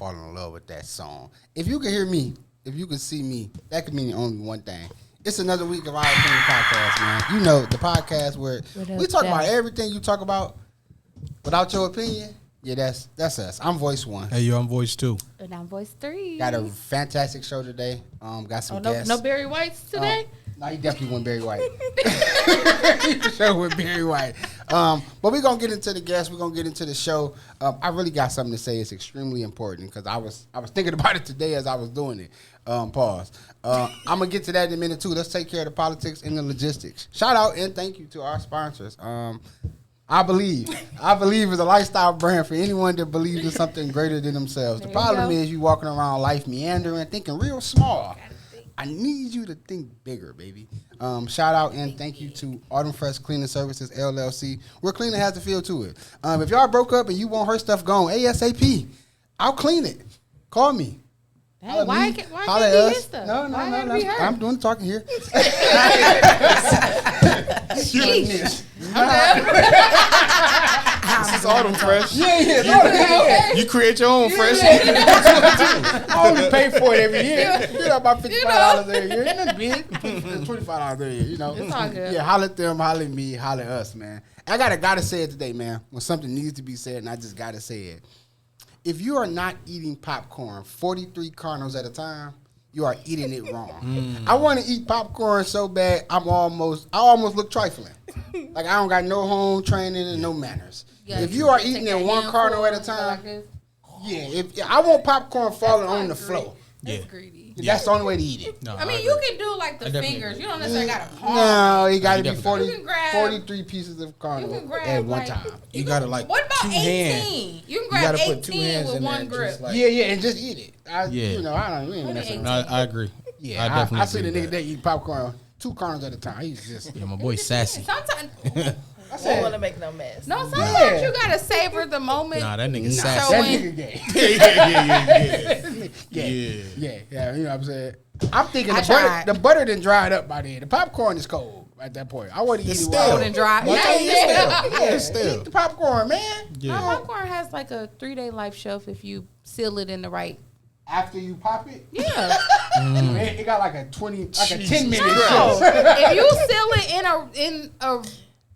falling in love with that song. If you can hear me, if you can see me, that could mean only one thing. It's another week of Our Opinion Podcast, man. You know, the podcast where we talk about everything you talk about without your opinion. Yeah, that's us. I'm voice 1. Hey, yo, I'm voice 2. And I'm voice 3. Got a fantastic show today. Got some guests. No Barry Whites today? No, he definitely went Barry White. He for sure went Barry White. But we're going to get into the guests. We're going to get into the show. I really got something to say. It's extremely important because I was thinking about it today as I was doing it. Pause. I'm going to get to that in a minute, too. Let's take care of the politics and the logistics. Shout out and thank you to our sponsors. I believe is a lifestyle brand for anyone that believes in something greater than themselves. The problem is you walking around life meandering, thinking real small. I need you to think bigger, baby. Shout out and thank you to Autumn Fresh Cleaning Services, LLC. Where cleaning has a feel to it. If y'all broke up and you want her stuff gone, ASAP, I'll clean it. Call me. Hey, why can't be his stuff? No. I'm doing the talking here. This is Autumn Fresh. Yeah. You create your own fresh. I only pay for it every year. You know, about $55 every year. It's not big. It's $25 a year, you know. It's all good. Yeah, holler at them, holler at me, holler at us, man. I gotta say it today, man. When something needs to be said, and I just gotta say it. If you are not eating popcorn 43 kernels at a time, you are eating it wrong. I want to eat popcorn so bad, I almost look trifling. Like I don't got no home training and no manners. If you are eating it one kernel at a time, I want popcorn falling on the floor. That's greedy. That's the only way to eat it. No, I mean, you can do like the fingers. You don't necessarily got to palm. No, it got to be 43 pieces of kernel at one time. You got to like what about 18? Hands. You can grab 18 with one grip. And just eat it. You know, I don't messing. I agree. Yeah, I definitely I see the nigga that eat popcorn 2 kernels at a time. He's just my boy sassy. Sometimes. I don't want to make no mess. No, sometimes you gotta savor the moment. Nah, that nigga sassy. That nigga gay. Yeah. You know what I'm saying? I'm thinking the butter done dried up by then. The popcorn is cold at that point. I want to eat it cold and dry. It's still. Eat the popcorn, man. Yeah. Popcorn has like a 3-day life shelf if you seal it in the right. After you pop it? Yeah. It got like a 10-minute shelf. If you seal it in a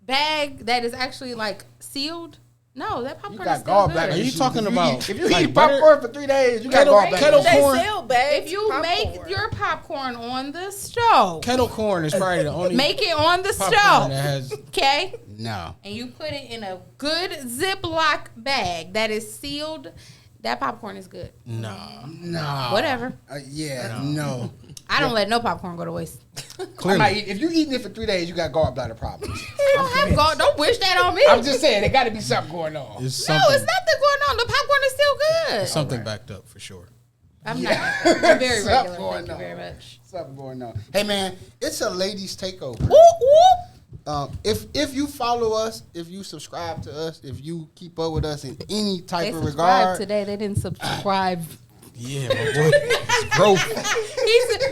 bag that is actually like sealed. No, that popcorn is still good. Are you talking about if you eat popcorn for 3 days, you got gallbladder. Kettle corn. If you make your popcorn on the stove, kettle corn is probably the only. Make it on the stove. That has, okay. No. And you put it in a good Ziploc bag that is sealed. That popcorn is good. No. Whatever. No. I don't let no popcorn go to waste. If you eating it for 3 days, you got gallbladder problems. Don't wish that on me. I'm just saying, there got to be something going on. No, it's nothing going on. The popcorn is still good. Something backed up for sure. I'm not. I'm very regular. Thank you very much. Something going on. Hey man, it's a ladies takeover. Whoop, whoop. If you follow us, if you subscribe to us, if you keep up with us in any type of regard, today they didn't subscribe. Yeah, my boy. It's growth.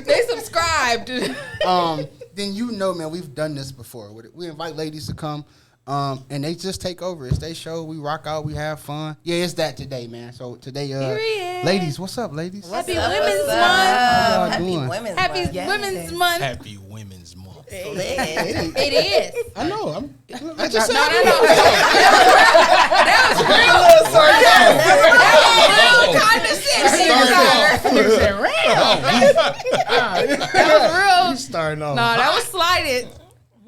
They subscribed. Then you know, man, we've done this before. We invite ladies to come, and they just take over. It's their show. We rock out. We have fun. Yeah, it's that today, man. So today, ladies, what's up, ladies? Happy Women's Month. Happy Women's Month. Happy Women's Month. It is. I know. I just said That was real. You starting off. No, that was slighted. I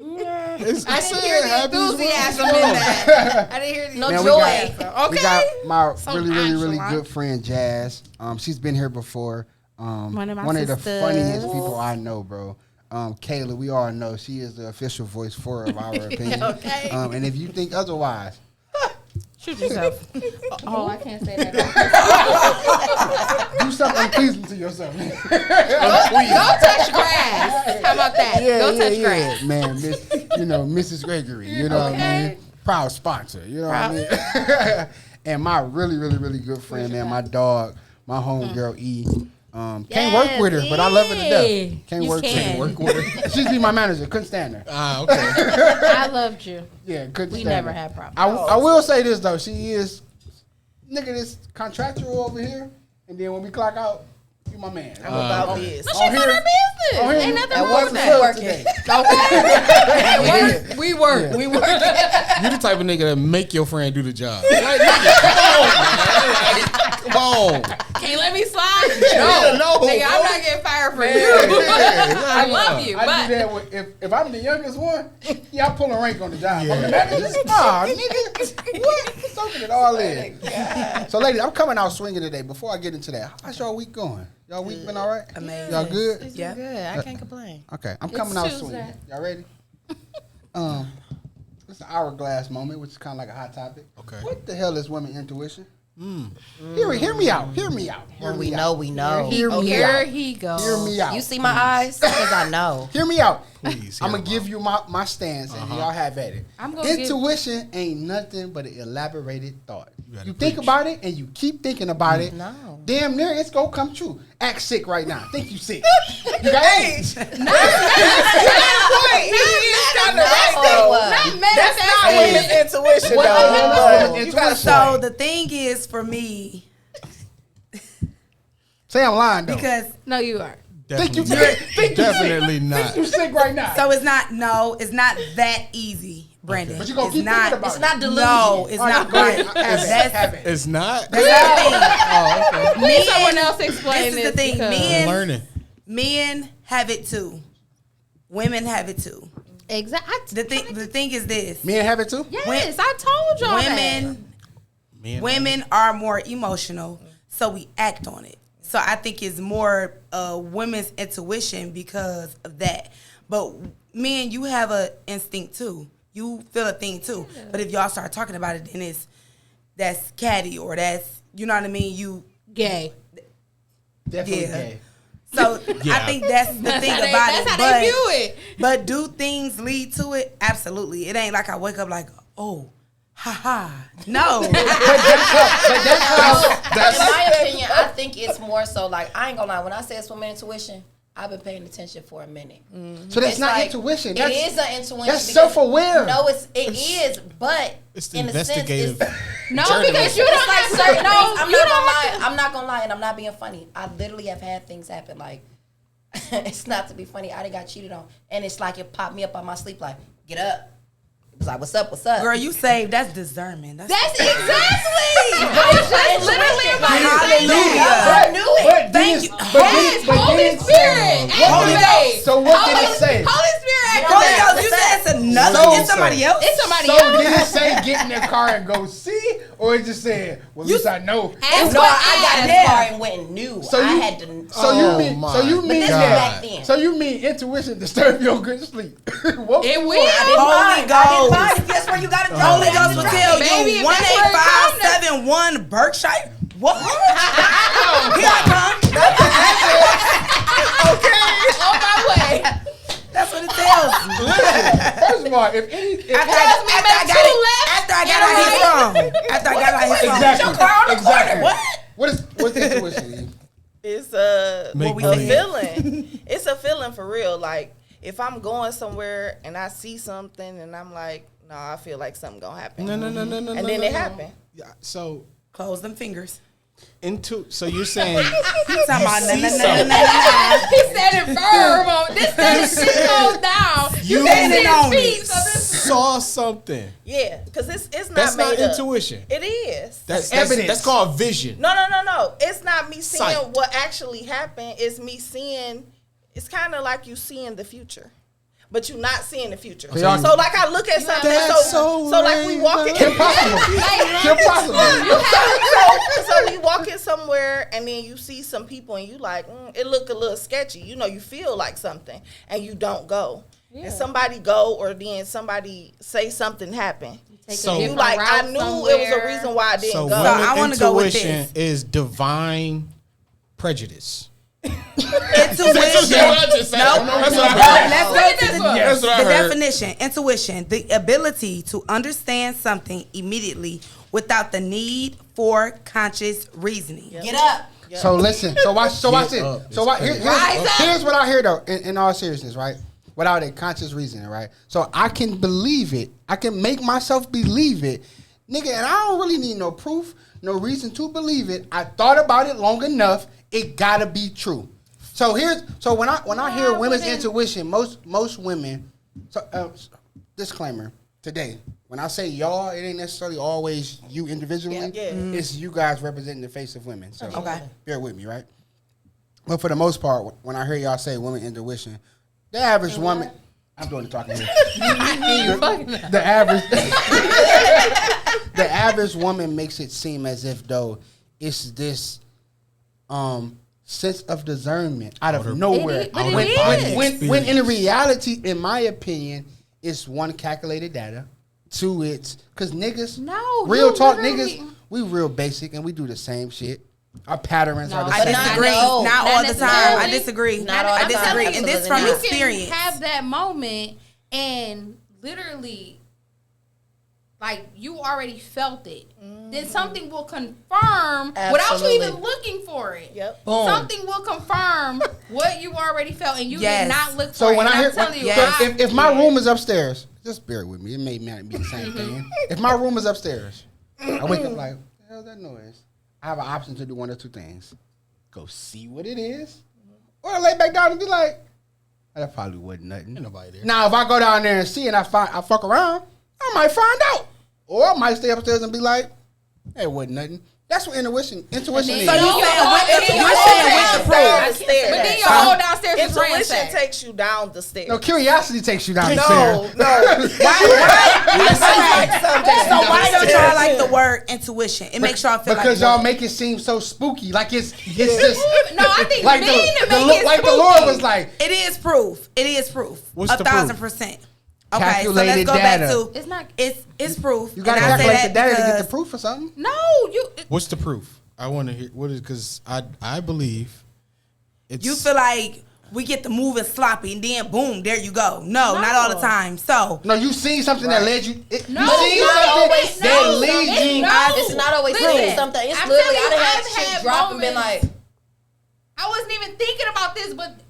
didn't hear the enthusiasm in that. I didn't hear no joy. We got my really good friend Jazz. She's been here before. One of the funniest people I know, bro. Kayla, we all know she is the official voice for of Our Opinion. Okay. And if you think otherwise, shoot yourself. I can't say that. Do something pleasing to yourself. Go touch grass. How about that? Go touch grass. Man, Mrs. Gregory, you know what I mean? Proud sponsor, you know what I mean? And my really good friend, man, my dog, my homegirl E. Can't work with her, but I love her to death. Can't work with her. She'd be my manager. Couldn't stand her. Okay. I loved you. Yeah, couldn't we stand never her. had problems. I will say this though, she is this contractual over here. and then when we clock out, you my man. I'm about this. No, she's on her business. Ain't nothing wrong with that. We work. You the type of nigga that make your friend do the job. Like, nigga, come on. Can't let me slide? No. Nigga, I'm not getting fired for you. I love you, I but do that if I'm the youngest one. Yeah, I pull a rank on the job. I'm the manager. Nah, nigga. What? Soaking it all in. So, ladies, I'm coming out swinging today. Before I get into that, how's y'all week going? Y'all week been all right? Amazing. Y'all good? Yeah, good. I can't complain. Okay, I'm coming out Tuesday. swinging. Y'all ready? It's an hourglass moment, which is kind of like a hot topic. Okay. What the hell is women intuition? Hear me out. Hear me out. When we know, we know. Hear me here out. he goes. Hear me out. You see my eyes? Because I know. Hear me out. Please. I'm gonna give you my stance, and y'all have at it. I'm gonna Intuition ain't nothing but an elaborated thought. better You think preach. about it, and you keep thinking about it. No. Damn near it's gonna come true. Act sick right now. Think you sick. You got AIDS. That's not women's intuition, What the hell is though. women's You gotta intuition? So the thing is, for me, Say I'm lying though. because No, you are. think you Definitely, definitely not. you sick right now. so it's not that easy, Brandon. But you gonna It's keep not, thinking about It's it. not delusion. No, it's All right, not go right. ahead. Have it. That's Have it. It's not. the thing. Please someone else explain This is the thing. because- I'm learning. Men have it too. Women have it too. Exactly. The thing is this: Men have it too. Yes, I told y'all women are more emotional, so we act on it. So I think it's more women's intuition because of that. But men, you have an instinct too. You feel a thing too. Yeah. But if y'all start talking about it, then that's catty or that's, you know what I mean? You gay. Definitely Yeah. gay. So Yeah. I think that's the thing about That's it. how they view it. But do things lead to it? Absolutely. It ain't like I wake up like, oh, ha ha. No. In my opinion, I think it's more so like, I ain't gonna lie, when I say it's women intuition, I've been paying attention for a minute. So that's It's not like, intuition. It is an intuition. That's because- self-aware. No, it is, but It's the in a sense, investigative. No, Journalism. because you it's don't like have certain to. No, things. I'm you not don't gonna have lie. I'm not gonna lie, and I'm not being funny. I literally have had things happen. Like, it's not to be funny. I done got cheated on, and it's like it popped me up on my sleep. Like, get up. It's like, what's up? What's up? Girl, you saved. That's discernment. That's exactly. I was just literally about to say that. I knew it. Thank you. Yes, Holy Spirit. Activate. So what did it say? Holy Spirit. Holy Activate. Ghost, you said it's another. So- It's somebody else. It's somebody So else. did it say get in the car and go see, or it just said, well, at least I know. Ask No, what I got in asked. the car and went and knew. So I you- had to. So you mean my this that? was back then. So you mean intuition disturb your good sleep? What? It will. Holy I didn't mind. Ghost. Guess where you got to go? Holy Ghost will tell Baby, you if that's where it 18571 Berkshire. What? Here I come. On my way. That's what it tells you. First of all, if After I got out his phone. After I got out his phone. exactly. What? What's intuition? It's a Make we believe. feeling. It's a feeling for real. Like, if I'm going somewhere and I see something and I'm like, no, I feel like something gonna happen. No. And then it happened. Yeah, so Close them fingers. so you're saying Talking about see na, na, na, something. na, na, na. He said it verb on this goes down. You standing on feet, it. so this saw something. Yeah, because it's not That's made not up. intuition. It is. That's evidence. That's called vision. No. It's not me seeing Sight. what actually happened. It's me seeing. It's kind of like you seeing the future, but you're not seeing the future. So y'all- So like I look at something. That's So like we walking. Impossible. Impossible. So we walking somewhere and then you see some people and you like, it look a little sketchy. You know, you feel like something and you don't go. And somebody go or then somebody say something happen. So You like, I knew it was a reason why I didn't So go. I women wanna go with intuition this. is divine prejudice. Intuition. That's what I just said. Nope. That's what I heard. Let's Look at go this to one. That's what I the heard. definition. Intuition, the ability to understand something immediately without the need for conscious reasoning. Get up. So listen. So watch Get it. up. So It's here's what I hear though. In all seriousness, right? Without a conscious reasoning, right? So I can believe it. I can make myself believe it Nigga, and I don't really need no proof, no reason to believe it. I thought about it long enough. It gotta be true. So when I hear women's intuition, most women. So disclaimer today, when I say y'all, it ain't necessarily always you individually. It's you guys representing the face of women. So bear with me, right? But for the most part, when I hear y'all say women intuition, the average woman. I'm doing the talking here. The average woman makes it seem as if though it's this sense of discernment out of nowhere. When in reality, in my opinion, it's one, calculated data. Two, it's because niggas. No, real talk, niggas. We real basic and we do the same shit. Our patterns are the same. I disagree. Not all the time. I disagree. I disagree. And this from experience. You can have that moment and literally, like, you already felt it. Then something will confirm without you even looking for it. Yep. Boom. Something will confirm what you already felt, and you did not look for it. So when I hear, if my room is upstairs, just bear with me. It may not be the same thing. If my room is upstairs, I wake up like, what the hell is that noise? I have an option to do one or two things. Go see what it is. Or I lay back down and be like, that probably wasn't nothing. Ain't nobody there. Now, if I go down there and see and I fuck around, I might find out. Or I might stay upstairs and be like, hey, it wasn't nothing. That's what intuition is. So you saying with the proof. But then your whole downstairs is intuition takes you down the stairs. No, curiosity takes you down the stairs. No. So why don't y'all like the word intuition? It makes y'all feel like because y'all make it seem so spooky. Like it's just no, I think like the Lord was like, it is proof. It is proof. What's the 1,000%. Okay, calculated so let's go data. back to it's not. It's proof. You gotta calculate the data to get the proof or something. No, you. What's the proof? I want to hear what is because I believe it's. You feel like we get the moving sloppy and then boom, there you go. No, not all the time. So no, you seen something that led you. It's not always that lead you. It's not always seeing something. It's literally I done had shit drop and been like, I wasn't even thinking about this, but.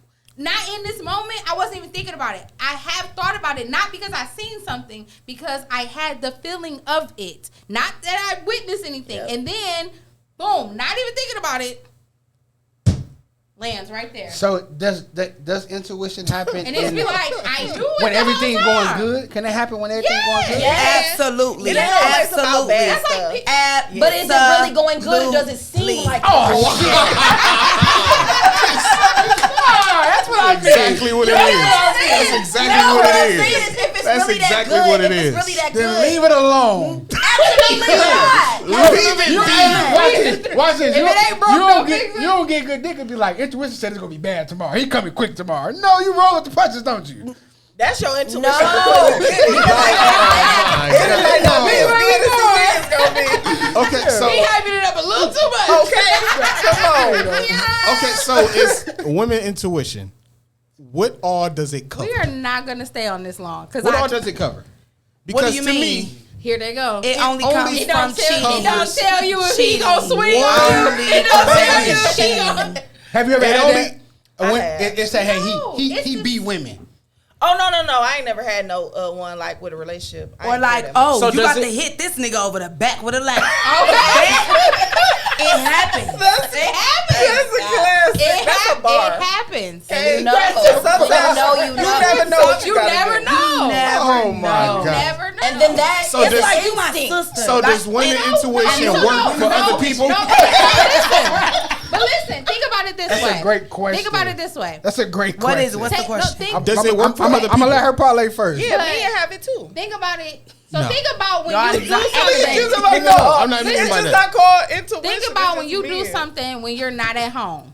Not in this moment, I wasn't even thinking about it. I have thought about it, not because I seen something, because I had the feeling of it. Not that I witnessed anything. Yep. And then, boom, not even thinking about it, lands right there. So does intuition happen? And it's be like, I knew it when everything's going good? Can it happen when everything's going good? Yes. Absolutely. It ain't always about bad stuff. But is it really going good or does it seem like that's what I mean. Exactly what it is. That's exactly what it is. That's exactly what it is. Then leave it alone. Absolutely not. Leave it be. Watch this. You don't get good dick and be like, intuition said it's gonna be bad tomorrow. He coming quick tomorrow. No, you roll with the punches, don't you? That's your intuition. No. Okay, so he hyping it up a little too much. Okay, come on. Okay, so it's women intuition. What all does it cover? We are not gonna stay on this long because what all does it cover? Because what do you to mean? me, here they go. It only comes from cheating. He don't tell you if he gonna swing Only on you. He don't tell you if he cheating. gonna. Have you ever had I that? have. It said, hey, No, he beat women. Oh no! I ain't never had no one like with a relationship. Or like, So you about does to hit this nigga over the back with a leg. Okay. It happens. It happens. That's a classic. That's a bar. It happens. You know. You never know what You gotta never do. know. oh my God. Never know. And then that So it's does- like You my instinct. sister. So does women intuition work for other people? No, but listen, think about it this way. That's a great question. Think about it this way. That's a great question. What is it? What's the question? Does it work for other people? I'm gonna let her parlay first. Yeah, men have it too. Think about it. So No. think about when Y'all you do exactly- something. Like, No, I'm not it's meaning by just that. not called intuition. Think about it's when just you do men. something when you're not at home.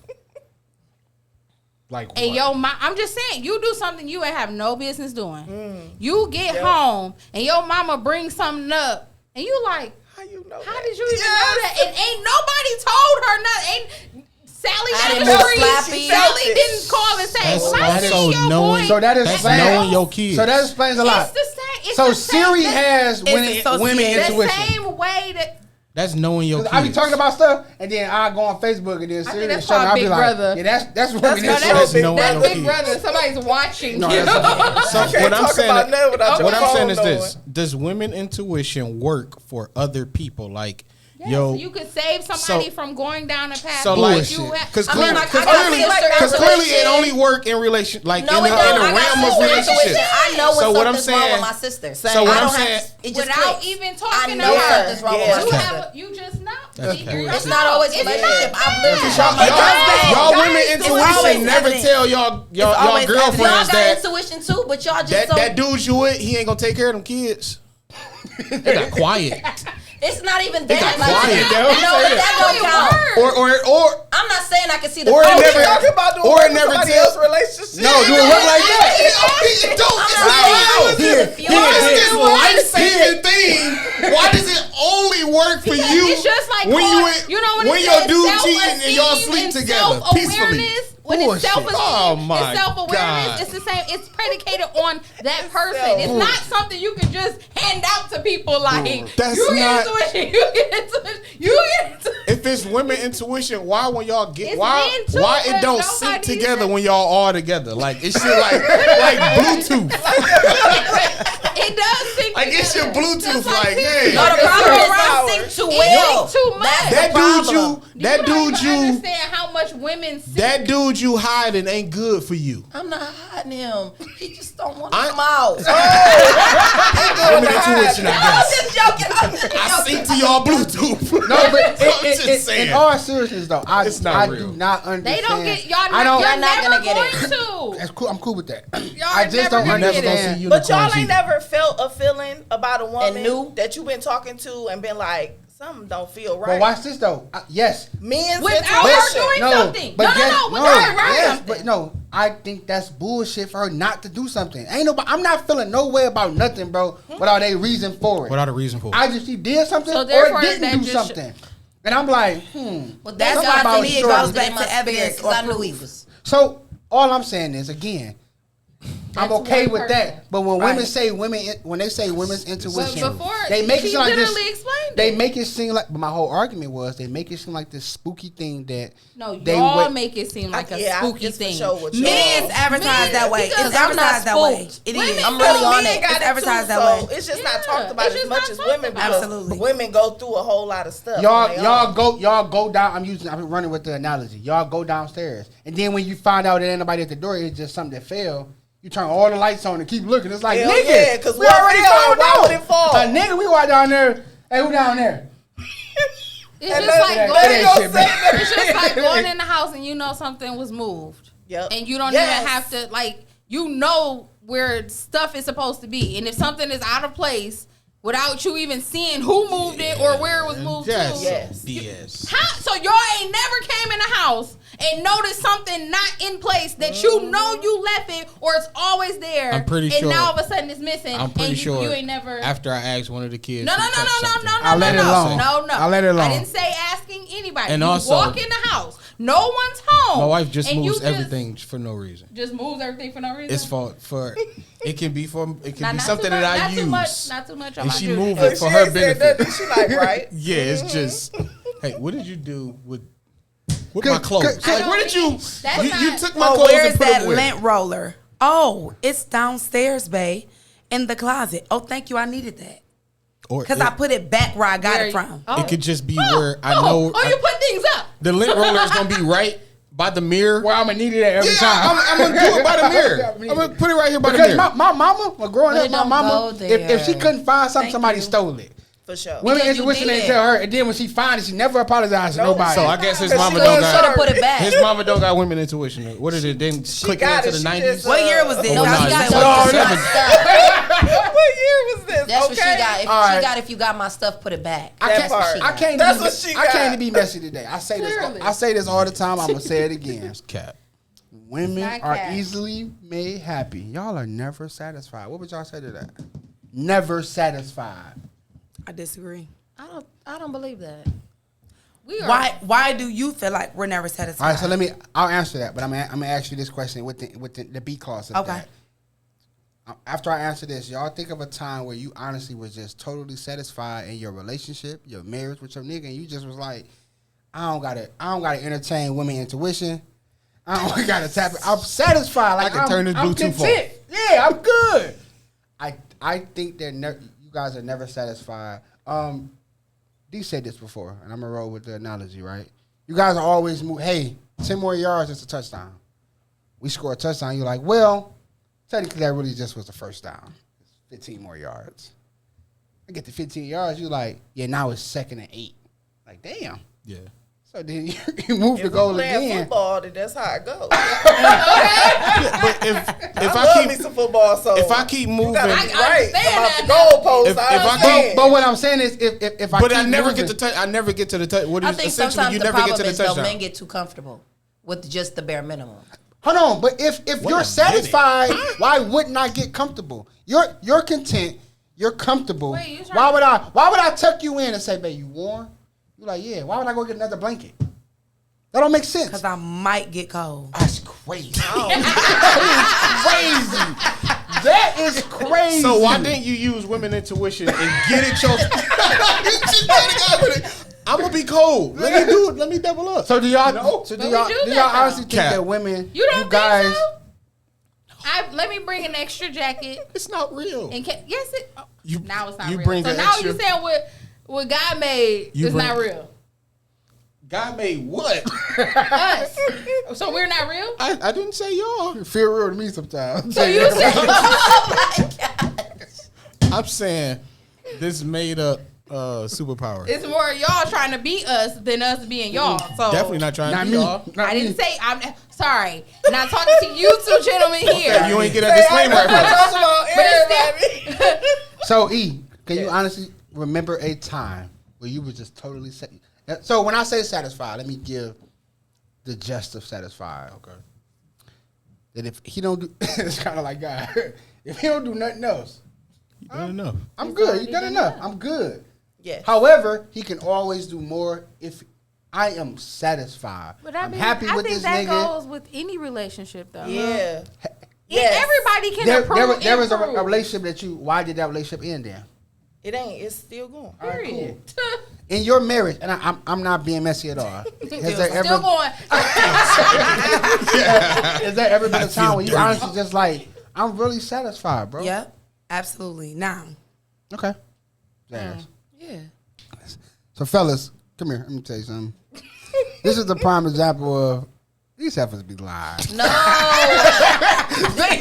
Like what? And your mom, I'm just saying, you do something you ain't have no business doing. You get home and your mama brings something up, and you like, How you know? how that? did you even know that? And ain't nobody told her nothing. Ain't Sally I down didn't the know street. Slappy. Sally didn't call and say, That's "Slappy, also your knowing- boy." So that is That's explains. knowing your kids. So that explains a lot. It's the same. It's So the same. Siri has women associated. the intuition. same way that. That's knowing your kids. I be talking about stuff, and then I go on Facebook and then that's show me. called I be Big like, Brother. yeah, that's women. That's knowing Big Brother. Somebody's watching. No, you. that's So what I'm saying, your what I'm phone saying is knowing. this: does women intuition work for other people? Like, Yes, yo, you could save somebody from going down a path. so that like, you have. because I mean, clearly, like, I got sister clearly, it intuition. only work in relation, like No, in it the don't. I got realm of sister relationships. intuition. I know when So what I'm something's wrong saying- with my sister. So I what I'm don't saying- have to, it just Without clicks. even I talking know to her. something's wrong with my You sister. you just know. That's See, okay. you It's know. not always It's relationship. not. I've literally Yeah. shot my Y'all guys. women always intuition never evident. tell y'all always girlfriends Y'all got that intuition too, but y'all just that dude you with, he ain't gonna take care of them kids. They got quiet. It's not even got that. Like, quiet, no, though. but that don't count. Or I'm not saying I can see the Or it fruit. never- Talking about doing or work it with never somebody tell- else's relationship. No, do it work like that? It don't. I'm not saying Here, the here, This future. life-saving thing. Why does it only work for Because you? it's just like when you called- you know what when it your says, dude cheating and y'all self-esteem sleep and together peacefully. self-awareness. When it's Bullshit. self-esteem Oh my and self-awareness, God. it's the same. It's predicated on that person. It's not something you can just hand out to people like, That's you not- get intuition, you get intuition, you get intuition. If it's women intuition, why when y'all get It's why men too, why it but don't sync nobody together said- when y'all all together? Like it's shit like Bluetooth. It does sync Like it's your together. Bluetooth. Just Like period. No, the hey, problem is Power. I think too It well. ain't too much. That's that the dude problem. that You don't dude even you understand how much women see. that dude you hiding ain't good for you. I'm not hiding him. He just don't want to I- come out. Women intuition, I I'm guess. just joking. I'm just I joking. sync to y'all Bluetooth. No, but I'm just saying. in all seriousness though, I It's not I real. do not understand. They don't get y'all. I don't. You're not never gonna get going it. to. That's cool. I'm cool with that. Y'all I just never don't gonna get understand. it. But y'all Unicorns ain't either. never felt a feeling about a woman knew? that you've been talking to and been like, something don't feel right. But watch this though. Yes. Men's Without intuition. her doing something. No, yes, without her doing yes, something. but no, I think that's bullshit for her not to do something. Ain't nobody. I'm not feeling no way about nothing, bro. Without a reason for it. Without a reason for it. I just she did something So or therefore, didn't that do just something, and I'm like, Well, That's that's why why to me it goes back in my to evidence because or I knew proof. he was. So all I'm saying is again, I'm That's okay one with person. that. But when women Right. say when they say women's intuition, But before, they make it she seem like this. literally explained They it. make it seem like. But my whole argument was they make it seem like this spooky thing that No, they y'all wait- make it seem like a Yeah, I spooky guess for thing. sure what Me, y'all- it's advertised that way. because It's I'm not advertised that way. spooked. It Women- is. I'm really on Men it. got It's it advertised too, that so way. it's just Yeah, not talked about it's as just much not as talked women about. because Absolutely. women go through a whole lot of stuff. Y'all, on their y'all own. go down. I'm running with the analogy. Y'all go downstairs, and then when you find out there ain't nobody at the door, it's just something that fell. You turn all the lights on and keep looking. It's like Hell nigga, yeah, 'cause we what already fell? found Why out. would it fall? Nigga, we walk down there. Hey, who down there? It's And just like that- going. that ain't shit, man. It's just like going in the house and you know something was moved. Yep. And you don't Yes. even have to like you know where stuff is supposed to be. And if something is out of place without you even seeing who moved it or where it was moved That's to. Yes. BS. How, so y'all ain't never came in the house and noticed something not in place that you know you left it or it's always there. I'm pretty and sure- now all of a sudden it's missing. I'm pretty and sure you ain't never. after I asked one of the kids. No, who no, no, touched no, no, something. no, no, I no, let it no, alone. no, no. I let it alone. I didn't say asking anybody. And you also- walk in the house, no one's home. My wife just and you moves everything for no reason. Just moves everything for no reason. It's for it can be Not something too much, that I not use. Too much, not too much on And my she duty. moved But it for she her ain't said benefit. nothing. She like, right? Yeah, it's just hey, what did you do with my Cause- clothes? cause- Like, where did you? That's You not- took my Oh, clothes where's and put that them where? lint roller? Oh, it's downstairs, babe, in the closet. Oh, thank you. I needed that Or because it, I put it back where I got Where it from. Oh. it could just be where I know Oh, you put things up. the lint roller is gonna be right by the mirror. Well, I'm gonna need it every Yeah, time. I'm gonna do it by the mirror. I'm gonna put it right here by the Because mirror. my mama, when growing But up, it my don't mama, go if she there. couldn't find something, Thank somebody you. stole it. For sure. Women Because you intuition ain't did. tell her, and then when she find it, she never apologized to No. nobody. So I guess his Because mama she don't goes Should got have put it back. his mama don't got women intuition. What is it? Then click got into it. the She 90s. just, What year was this? Oh, No, no, she you got said those seven. my stuff. What year was this? That's what she got. If All right. she got, if you got my stuff, put it back. I That can't, part. She I got. can't. That's be, what she I came got. to be messy today. I say Clearly. this. I say this all the time. I'm gonna say it again. Cap. Women Not are cat. easily made happy. Y'all are never satisfied. What would y'all say to that? Never satisfied. I disagree. I don't believe that. We are. Why do you feel like we're never satisfied? All right, so I'll answer that, but I'm gonna ask you this question with the B clause of Okay. that. after I answer this, y'all think of a time where you honestly was just totally satisfied in your relationship, your marriage with your nigga, and you just was like, I don't gotta entertain women intuition. I don't gotta tap it. I'm satisfied. Like I can turn this Bluetooth off. Yeah, I'm good. I think that you guys are never satisfied. D said this before, and I'm gonna roll with the analogy, right? You guys are always move. Hey, 10 more yards, it's a touchdown. We score a touchdown. You're like, well, technically that really just was the first down. It's 15 more yards. I get to 15 yards. You're like, yeah, now it's 2nd and 8. Like, damn. Yeah. So then you move the goal again. Football, then that's how it goes. But if I keep me some football, so if I keep moving, right about the goalpost. But what I'm saying is, if I but keep I never moving, get to I never get to the touch. What I is think essentially sometimes you the never get problem to the is though, touchdown. men get too comfortable with just the bare minimum. Hold on, but if you're a satisfied, why wouldn't I get comfortable? You're content. You're comfortable. Wait, Why would I tuck you in and say, babe, you warm? You're like, yeah. Why would I go get another blanket? That don't make sense. Because I might get cold. That's crazy. That is crazy. So why didn't you use women intuition and get it your? I'm gonna be cold. Let me do it. Let me double up. So do y'all? No. So But do y'all? we do Do that, y'all though. honestly think Cap. that women? You don't guys? think so? Let me bring an extra jacket. It's not real. And yes, it. Oh, You- now it's not you real. bring So an now extra- you saying what God made You is bring- not real. God made what? Us. So we're not real. I didn't say y'all. You feel real to me sometimes. So you said I'm saying this made up superpower. it's more y'all trying to beat us than us being y'all. So Definitely not trying Not to me. be y'all. Not I me. didn't say. I'm sorry. Not talking to you two gentlemen here. You ain't get a disclaimer at first. But it's still. So E, can you honestly remember a time where you were just totally so when I say satisfied, let me give the gist of satisfied. Okay. That if he don't do, it's kind of like God. If he don't do nothing else, You done enough. I'm He's good. already He done done enough. enough. I'm good. Yes. However, he can always do more if I am satisfied. But I I'm mean, happy I with think this that nigga. goes with any relationship, though. Yeah. Everybody can There was a improve. relationship that you. Why did that relationship end then? It ain't. It's still going. All right, cool. Period. In your marriage, and I'm not being messy at all. Has there Still ever going. has there ever been a I time feel where you dirty. honestly just like I'm really satisfied, bro? Yep, absolutely. Now, Okay. There. yeah. So fellas, come here. Let me tell you something. This is the prime example of these heifers be lying. No. This is the thing.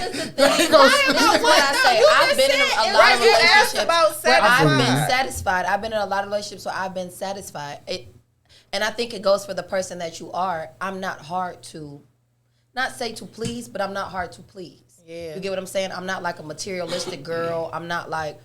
goes- This is what I say. I've been in a lot of You asked relationships about where I've been satisfied. satisfied. I've been in a lot of relationships where I've been satisfied. And I think it goes for the person that you are. I'm not hard to, not say to please, but I'm not hard to please. Yeah. You get what I'm saying? I'm not like a materialistic girl. I'm not like,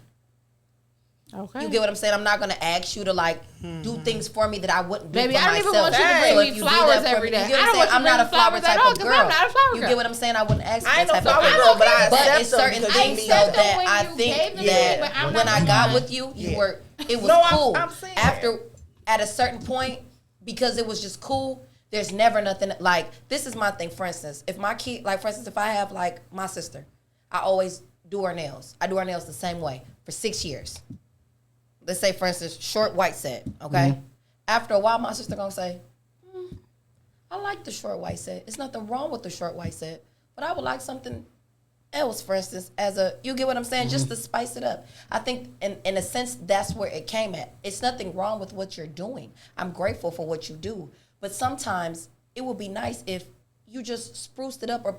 Okay. you get what I'm saying? I'm not going to ask you to like do things for me that I wouldn't do Baby, for I don't myself. even want you to Hey. bring So me if you do flowers that for every me, day. you get I what don't I'm saying? want you I'm to not a bring me flower flowers type at all of because girl. I'm not a flower You girl. get what I'm saying? I wouldn't ask for I ain't that no type of flower girl. girl, but I But accept it's them certain because things they though need that them. I You think gave them to me, that but I'm when not I the got one. with you, it was No, cool. I'm saying After at a certain point, because it was just cool. There's never nothing like this is my thing. For instance, if my kid, like for instance, if I have like my sister, I always do her nails. I do her nails the same way for 6 years. Let's say, for instance, short white set. Okay. After a while, my sister gonna say, I like the short white set. There's nothing wrong with the short white set, but I would like something else, for instance, you get what I'm saying, just to spice it up. I think in a sense, that's where it came at. It's nothing wrong with what you're doing. I'm grateful for what you do, but sometimes it would be nice if you just spruced it up or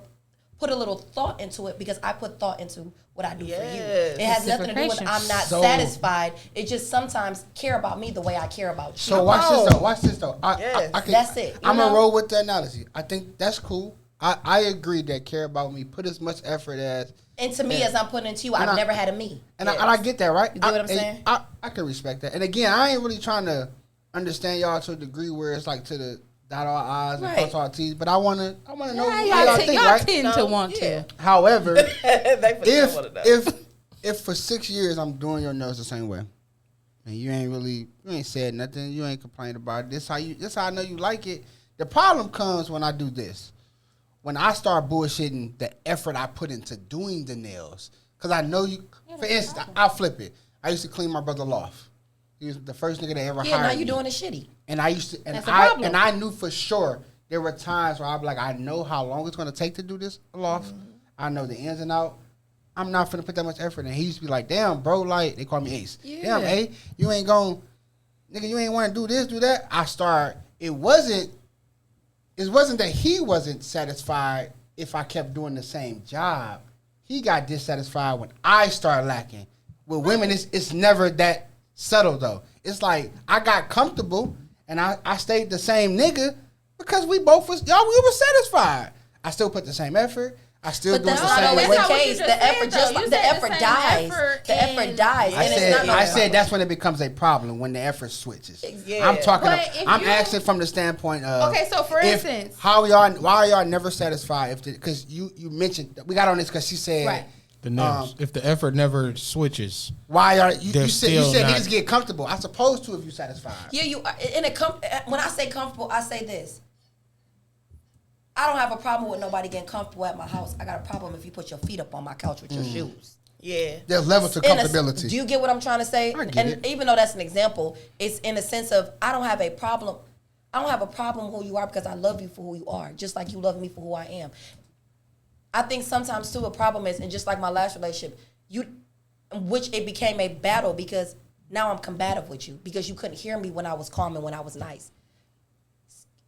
put a little thought into it, because I put thought into what I do for you. Yes. It has nothing to do with Reciprocation. I'm not So- satisfied. It just sometimes care about me the way I care about you. So watch this though. Watch this though. Yes. I can, That's it. You I'm gonna know? roll with the analogy. I think that's cool. I agree that care about me. Put as much effort as. And to me, as I'm putting into you, And I've I- never had a me. And I get that, right? You get what I'm and saying? I can respect that. And again, I ain't really trying to understand y'all to a degree where it's like to the dot all I's and Right. cross all T's. But I wanna know how Y'all, y'all think, y'all right? tend to want to. However, They for sure wanna know. if for 6 years I'm doing your nails the same way, and you ain't said nothing, you ain't complained about it. This how I know you like it. The problem comes when I do this. When I start bullshitting the effort I put into doing the nails, Because I know you. For instance, I'll flip it. I used to clean my brother loft. He was the first nigga that ever hired me. Yeah, now you doing it shitty. And I used to, and I knew for sure there were times where I'd be like, I know how long it's gonna take to do this loft. I know the ins and out. I'm not finna put that much effort in. He used to be like, damn, bro, like they call me Ace. Yeah. Damn, A, you ain't going, nigga, you ain't want to do this, do that. I start. It wasn't that he wasn't satisfied if I kept doing the same job. He got dissatisfied when I started lacking. With women, it's never that subtle though. It's like I got comfortable and I stayed the same nigga because we both was we were satisfied. I still put the same effort. I still do it the same way. That's not the case. The effort dies. The effort dies. I said that's when it becomes a problem when the effort switches. Yeah. I'm asking from the standpoint of okay. So for instance, why are y'all never satisfied? Because you mentioned we got on this because she said right. The nails. If the effort never switches, why are you said niggas get comfortable? I supposed to if you satisfied. Yeah, you when I say comfortable, I say this. I don't have a problem with nobody getting comfortable at my house. I got a problem if you put your feet up on my couch with your shoes. Yeah. There's levels to comfortability. Do you get what I'm trying to say? I get it. Even though that's an example, it's in a sense of I don't have a problem who you are because I love you for who you are, just like you love me for who I am. I think sometimes too a problem is, and just like my last relationship, which it became a battle because now I'm combative with you because you couldn't hear me when I was calm and when I was nice.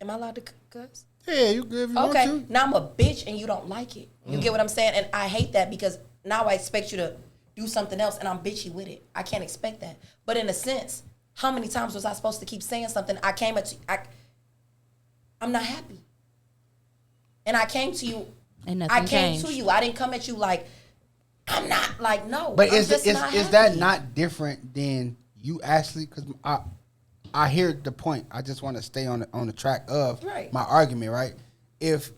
Am I allowed to cuss? Yeah, you good if you want to. Now I'm a bitch and you don't like it. You get what I'm saying? And I hate that because now I expect you to do something else and I'm bitchy with it. I can't expect that. But in a sense, how many times was I supposed to keep saying something? I'm not happy. And I came to you. And nothing changed. To you. I didn't come at you like, I'm not, like, no. But is that not different than you actually, because I hear the point. I just want to stay on the track of my argument, right? If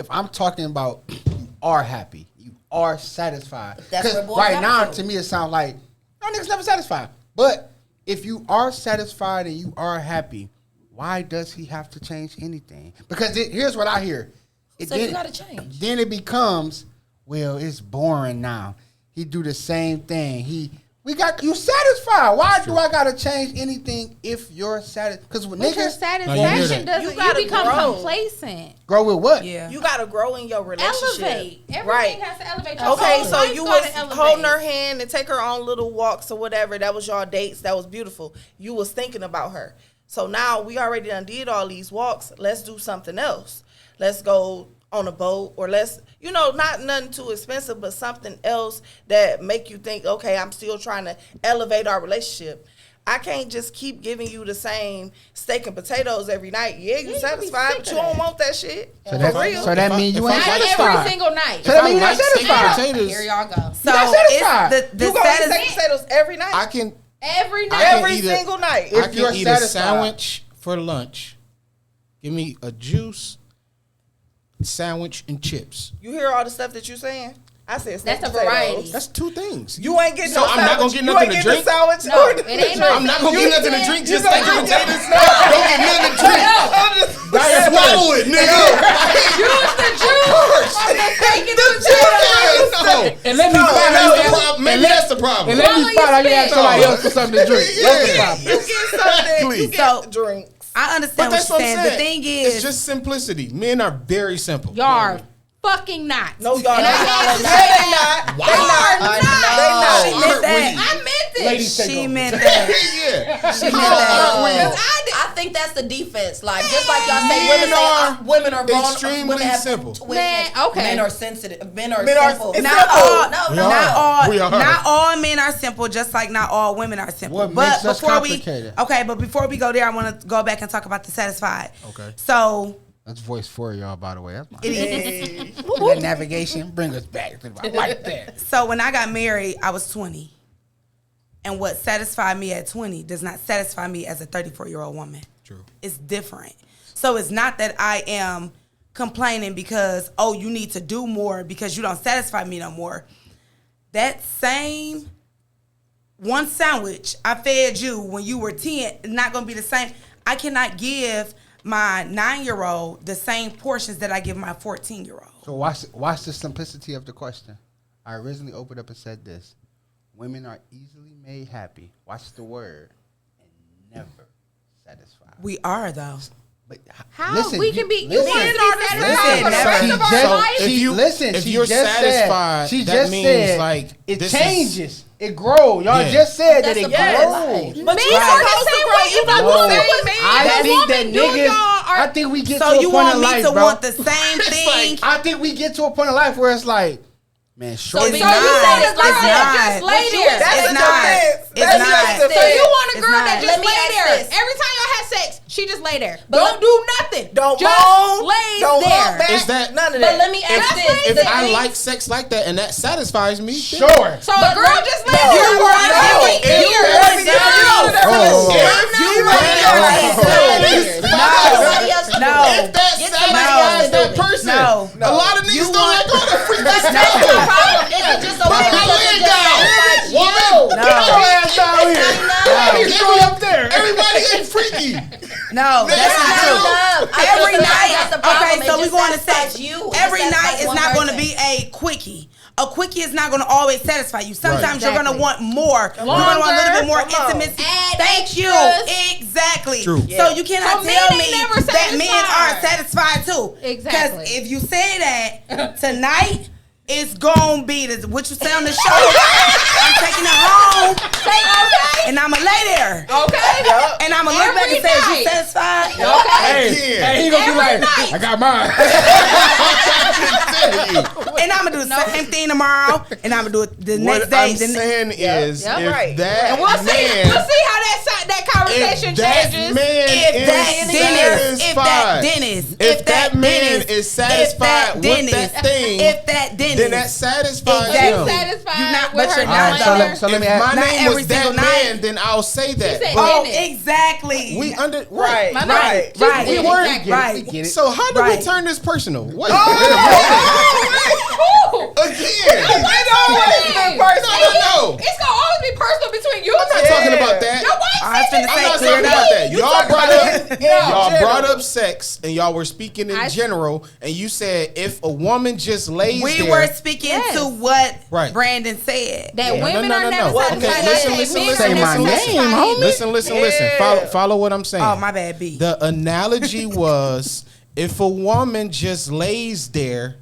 I'm talking about you are happy, you are satisfied. Because right now, to me, it sounds like, no, niggas never satisfied. But if you are satisfied and you are happy, why does he have to change anything? Because here's what I hear. You gotta change. Then it becomes, well, it's boring now. He do the same thing. We got you satisfied. Why do I gotta change anything if you're satisfied? Because with niggas, your satisfaction doesn't. You become complacent. Grow with what? Yeah, you gotta grow in your relationship. Elevate. Everything has to elevate. Your okay, so you was holding her hand and take her on little walks or whatever. That was y'all dates. That was beautiful. You was thinking about her. So now we already done did all these walks. Let's do something else. Let's go on a boat or let's, not nothing too expensive, but something else that make you think, okay, I'm still trying to elevate our relationship. I can't just keep giving you the same steak and potatoes every night. Yeah, you satisfied, but you don't want that shit. So that means you ain't satisfied. Every single night. So that means you're not satisfied. Here y'all go. So it's you gonna eat steak and potatoes every night? I can. Every night. Every single night. I can eat a sandwich for lunch. Give me a juice, sandwich, and chips. You hear all the stuff that you're saying? I said that's a variety. That's two things. You ain't getting no I'm not gonna get nothing to drink. No, it ain't I'm not gonna get nothing to drink. Just steak and potatoes. Don't get nothing to drink. Swallow it, nigga. Use the juice. I'm just taking the juice. And let me find out. Maybe that's the problem. And let me find out you have somebody else for something to drink. That's the problem. You get something. You get drinks. I understand what you're saying. The thing is, it's just simplicity. Men are very simple. Y'all are fucking not. No, y'all not. They're not. They not. She meant that. I meant it. Ladies She Takeover. meant that. Yeah. She meant that. I think that's the defense. Like, just like y'all say, women are extremely simple. Man, okay. Men are sensitive. Men are simple. Not all men are simple, just like not all women are simple. What makes us complicated? But before we go there, I want to go back and talk about the satisfied. Okay. So that's voice for y'all, by the way. That's it is. That navigation bring us back to right there. So when I got married, I was 20. And what satisfied me at 20 does not satisfy me as a 34-year-old woman. True. It's different. So it's not that I am complaining because, you need to do more because you don't satisfy me no more. That same one sandwich I fed you when you were 10 is not going to be the same. I cannot give my 9-year-old the same portions that I give my 14-year-old. So watch the simplicity of the question. I originally opened up and said this: women are easily made happy. Watch the word, and never satisfied. We are though. But How listen, we can be? You listen, want to be satisfied for the listen, rest of our so life? if you're satisfied, she that just means said like it this changes. It grows. Y'all Yeah. just said that That's it a part of grows. life. But Men you are the supposed to same grow. way. You If not a woman the was same I that think woman that do niggas. y'all are- I think we get So to a you point want in me life, to bro. want the same thing? I think we get to a point in life where it's like, man, So shorty. you not. said a girl It's that not. just lay It's there. That's It's a not. defense. It's That's not. just a So you defense. want a It's girl not. that Let just me lay ask there. this. Every time y'all have sex, she just lay there. But Don't do nothing. Don't just moan. lays Don't there. walk back. Is that- none of But that? let me ask this. If I like sex like that and that satisfies me, Sure. So a girl just lay No. there. You for want- every no. year. Somebody else to do No. it. if that Get somebody else satisfies to do that it. person, No. a lot of niggas don't let go of that freak. That's not my problem. Is it just okay Put my because it leg just down. satisfies you? Woman, No. get your ass down It's here. not enough. Hey, Throw it up there. Everybody ain't freaky. No, that's It's not not true. enough. I Every think night, that's the problem. okay, so It we're just going to satisfies sex. you. It Every just night satisfies is one not going to person. be a quickie. A quickie is not going to always satisfy you. Sometimes you're going to Exactly. want more. You're going to want a little bit more Come on. intimacy. Add Thank you. extras. Exactly. True. So you cannot So men tell ain't me never that men satisfied. are satisfied too. Exactly. Because if you say that tonight, it's going to be what you say on the show. I'm taking it home. And I'm going to lay there. Okay. And I'm going to look back and say, is you Every night. satisfied? Hey, he gonna be Every like, night. I got mine. And I'm gonna do the same thing tomorrow, and I'm gonna do it the next What day. I'm saying is, Yep. if Right. that And we'll see man, how that conversation if that changes. man If that is Dennis, if that satisfied, Dennis, if that man Dennis, is satisfied with that thing, if that Dennis, then that satisfies Exactly. him. satisfied You not- with but her you're All right, not so though. let If me my ask. Not name every was that single man, night. then I'll say that. said But Oh, Dennis. exactly. we under Right. My Right, name. right. She We said weren't exactly. Right. We get it. So how do Right. we turn this personal? Wait, Ooh. again. No. It's gonna always be personal between you. I'm not talking about that. Your wife I was said finna that. I'm say not clear talking it about up. that. Y'all brought up y'all general. brought up sex and y'all were speaking in general and you said if a woman just lays We there, were speaking Yes. to what Right. Brandon said. That No, women no, are no, never no. satisfied. Okay, That listen, men listen, are Say never my name, satisfied homie. either. Listen. Follow what I'm saying. Oh, my bad, B. The analogy was if a woman just lays there,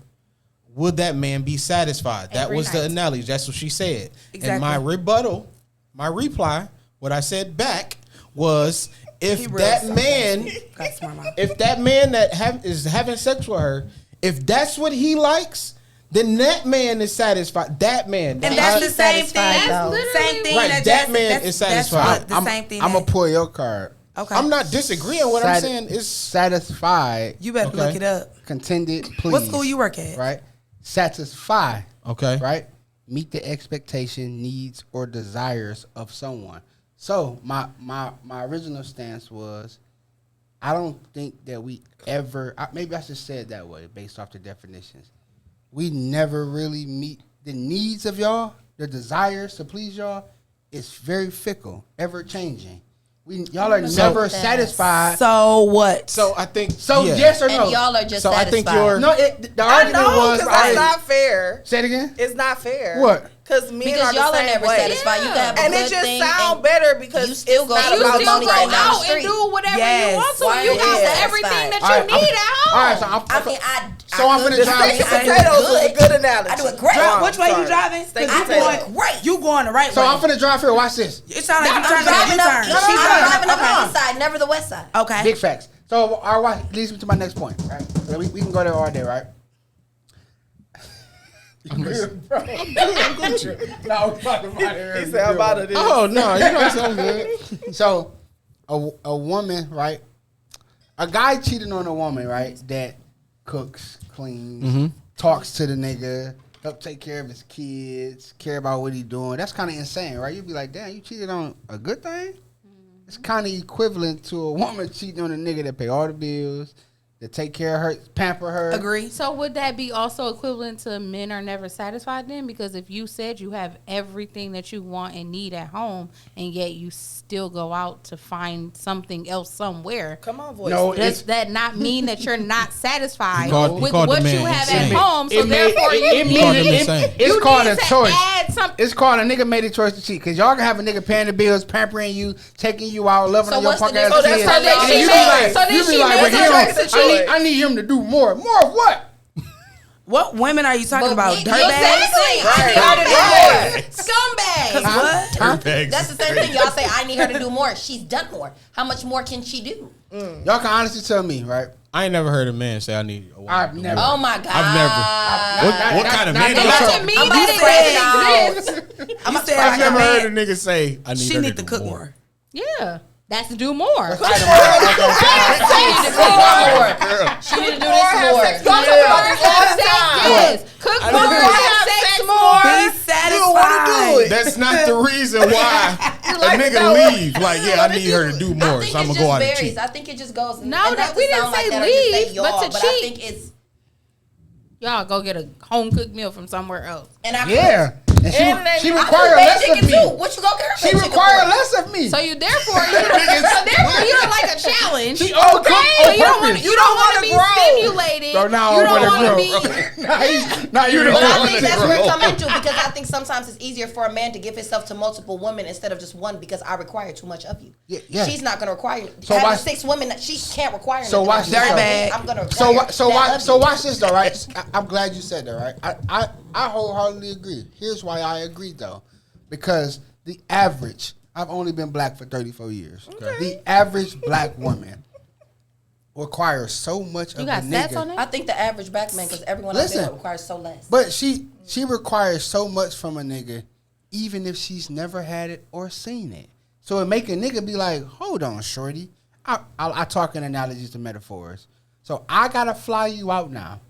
would that man be satisfied? That Every was the night. analogy. That's what she said. Exactly. And my rebuttal, my reply, what I said back was if He real that sucker. man, Got smart mouth. if that man that is having sex with her, if that's what he likes, then that man is satisfied. That man. And that's the same thing. satisfied, though. Same thing. Right, that man is satisfied. That's what, the same thing. I'm that- gonna pull your card. Okay. I'm not disagreeing. What I'm saying is satisfied. You better Okay. look it up. Contended, please. What school you work at? Right. Satisfy. okay. Right. Meet the expectation, needs, or desires of someone. So my original stance was, I don't think that we ever. Maybe I should say it that way based off the definitions. We never really meet the needs of y'all, the desires to please y'all. It's very fickle, ever changing. Y'all are never satisfied. So what? So I think Yes or no? And y'all are just So I satisfied. think you're No, the I argument know, was. because that's not fair. Say it again. It's not fair. What? Because men Because are y'all the are same never way. satisfied. You can have a And good it just thing sound and better because you still it's go not to You about still money go down the out and street. do whatever Yes. you want to. Why You are you got satisfied? everything that All you right, need at home. All right, so I'm. I mean, So I'm could finna do drive- it. Steak I and do it potatoes was a good. good analogy. I do it great. Which way you driving? Steak 'Cause and you potatoes. going right. You going the right So way. I'm finna drive here. Watch this. It sound like you I'm trying to driving get up. a I'm U-turn. driving up Okay. the east side, never the west side. Okay. Big facts. So our watch leads me to my next point. Right. So we can go there all day. Right. I'm good. No, I'm talking about it. He said, I'm about to do Oh no, you don't sound good. So a woman, right? A guy cheating on a woman, right? That cooks, cleans, talks to the nigga, help take care of his kids, care about what he doing. That's kind of insane, right? You'd be like, damn, you cheated on a good thing? It's kind of equivalent to a woman cheating on a nigga that pay all the bills, to take care of her, pamper her. Agree. So would that be also equivalent to men are never satisfied then? Because if you said you have everything that you want and need at home, and yet you still go out to find something else somewhere, Come on, voice. No, does that not mean that you're not satisfied You called with the what man you have insane. at home? So therefore, It's called a choice. Add something. It's called a nigga made a choice to cheat. Because y'all can have a nigga paying the bills, pampering you, taking you out, loving So on your what's the punk ass difference? kids. So then And she you be made- like, so then you be she like, made but a he choice don't- to cheat. I need him to do more. More of what? What women are you talking about? Exactly. Dirtbags? I need her to do more. Scumbag. What? That's the same thing. Y'all say I need her to do more. She's done more. How much more can she do? Y'all can honestly tell me, right? I ain't never heard a man say I need a woman. I've never. Oh my God. I've never. What kind of man? not- is not- that? To me, I'm that about to it crash exists. out. I'm saying I've like never a heard a man, nigga say I need she her need to to do cook more. more. Yeah, that's to do more. She need to cook more. She need to do this more. Yes, cook more, have sex more. Be satisfied. That's not the reason why a nigga leave. Like, yeah, I need her to do I more, think so I'm it gonna just go out and varies. cheat. I think it just goes. No, and that not we to didn't sound like say that or just say leave, y'all, but to I cheat. think it's Y'all go get a home cooked meal from somewhere else. and I Yeah. And she I require cook less chicken of me. too. What you gonna get her? She baked chicken require for? less of me. So you therefore you don't like a challenge. She overcooked So on you don't want purpose. you don't want to be grow. stimulated. So now you I'm don't gonna want to grow. be. Now you But don't I want think to that's where it grow. come into because I think sometimes it's easier for a man to give himself to multiple women instead of just one because I require too much of you. Yeah. She's not gonna require So having watch- 6 women that she can't require. So nothing watch of this, you. though. I'm gonna So require that of you. watch this though, right? I'm glad you said that, right? I wholeheartedly agree. Here's why I agree though, because the average. I've only been black for 34 years. The average black woman requires so much of You the got stats nigga. on that? I think the average black man because everyone out Listen. there requires so less. But she requires so much from a nigga, even if she's never had it or seen it. So it make a nigga be like, hold on, shorty. I talk in analogies to metaphors. So I gotta fly you out now,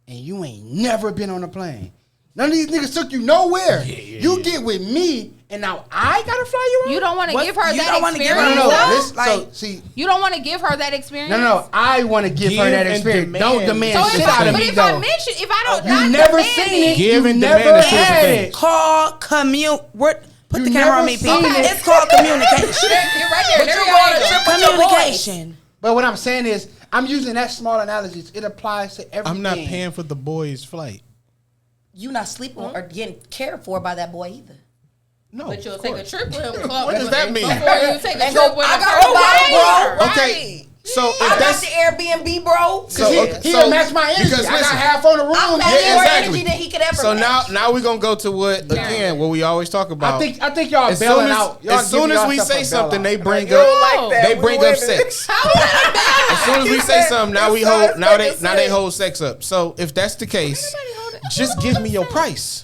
and you ain't never been on a plane. None of these niggas took you nowhere. You get with me, and now I gotta fly you out. You don't want to What? give her You that don't wanna give her experience. No, that? though? listen, Like- so see. You don't want to give her that experience. No. I want to give her Give that and experience. demand. Don't demand So shit if out I, of but me, if I though. mention, if I don't, You not never demand seen it. Give You and never demand is two had different it. things. Call Put You the camera on never me, seen people. it. It's called communication. You're right there. But you want to trip with your voice. Communication. But what I'm saying is, I'm using that small analogies. It applies to everything. I'm not paying for the boy's flight. You not sleeping or getting cared for by that boy either. No. But you'll of take a course. trip with him. What does that mean? Before you take a And trip go, with I him. got a bottle, bro. Okay. So if I got that's the Airbnb, bro. so, He okay, done match my energy. because I got listen, half on the room. I'm Yeah, having more exactly. energy than he could ever So match. now we're gonna go to what we always talk about. I think y'all as bailing soon as, out. Y'all as soon giving as we yourself say a something, bailout. they bring You don't up like that. they We bring up winning. sex. How is that As soon as we He say said, something, now we "It's hold not now they sex." hold sex up. So if that's the case, just give me your price.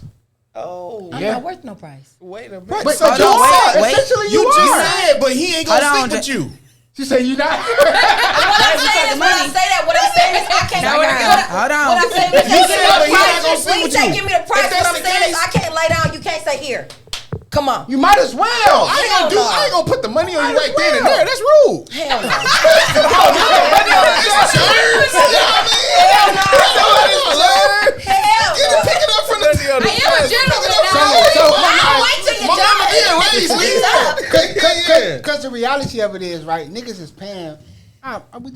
Oh, I'm Yeah. not worth no price. wait a minute. But so hold you on, said, wait. Essentially, you you just are. said, but he ain't gonna Hold sleep on, with you. She said you not. What I'm saying is when I say that, what I'm saying is I can't. No, hold on. What I'm saying is You give said, me but the he not price. gonna sleep When with you say you. give me the price, If that's what I'm the saying is case- I can't lay down. You can't say here. Come on. You might as well. I ain't gonna put the money on you right then and there. That's rude. Hell no. Hell no. Pick it up from the I am a gentleman I'll wait till you're done. Because the reality of it is, right, niggas is paying.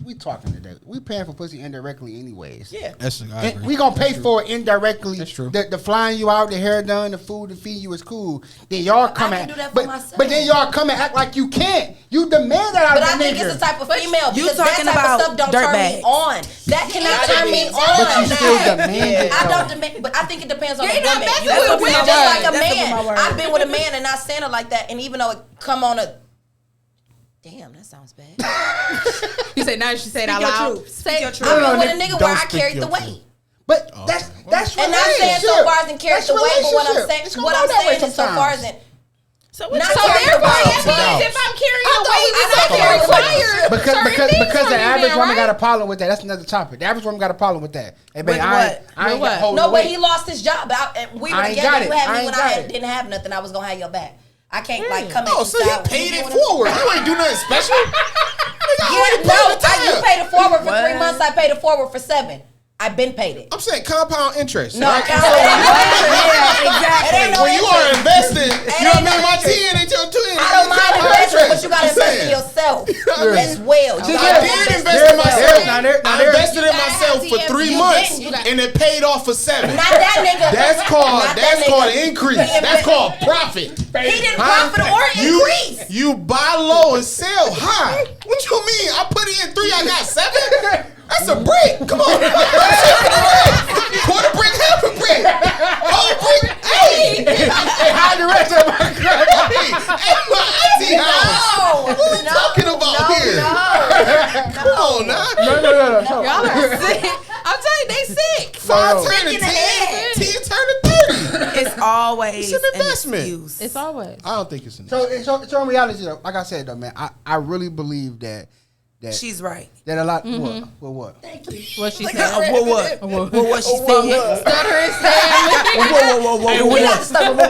We talking today. We paying for pussy indirectly anyways. Yeah. That's I And agree. we gonna pay for it indirectly. That's true. The flying you out, the hair done, the food, the feed you is cool. Then y'all come can at, do that for but myself. then y'all come and act like you can't. You demand that out But of I the think nigga. it's the type of female you because that talking type about of stuff don't turn me dirtbags. on. That cannot turn me on. But you still demand it. I though. don't demand, but I think it depends on You're the not woman. messing You with have to be women. just like a That's man. my word. I've been with a man and not saying it like that, and even though it come on a, damn, that sounds bad. You say now she said Speak out your loud. truth. Speak your truth. I've no, been with a nigga where don't I speak carried your the truth. weight. But that's And not saying relationship. so far as in carried That's the weight, but what I'm relationship. saying, It's gonna what go I'm that way saying is so far as sometimes. in. So what Not you So talking therefore, about? that means if I'm carrying the weight, I I thought we don't was talking require about Because the average woman right? got a problem with that. That's another topic. The average woman got a problem with that. Hey, babe, With I what? ain't With got what? hold No, the but weight. he lost his job. And we were I ain't together. got You it. had I me ain't when got I it. didn't have nothing. I was gonna have your back. I can't like come at Oh, you so he sideways. paid it forward. You ain't do nothing special. Nigga, You paid it forward for 3 months. I paid it forward for 7. I've been paid it. I'm saying compound interest. No, right? Exactly. When you are invested, you know what I mean? My 10 ain't your 20. I don't mind investing, but you got to invest in yourself as well. I did invest in myself. I invested in myself for 3 months, and it paid off for 7. Not that nigga. That's called increase. That's called profit. He didn't profit or increase. You buy low and sell high. What you mean? I put in 3, I got 7? That's a brick. Come on. Quarter brick, half a brick. Whole brick. Hey, hide the rest of my crap. Hey, my auntie house. What are we talking about here? Come on now. No. Y'all are sick. I'm telling you, they sick. 5 turn to 10. 10 turn to 30. It's always It's an investment. excuse. It's always. I don't think it's an So in reality, though, like I said, though, man, I really believe that She's right. that a lot. What? What she said. What she said? Stuttering Stanley. We got to start. When a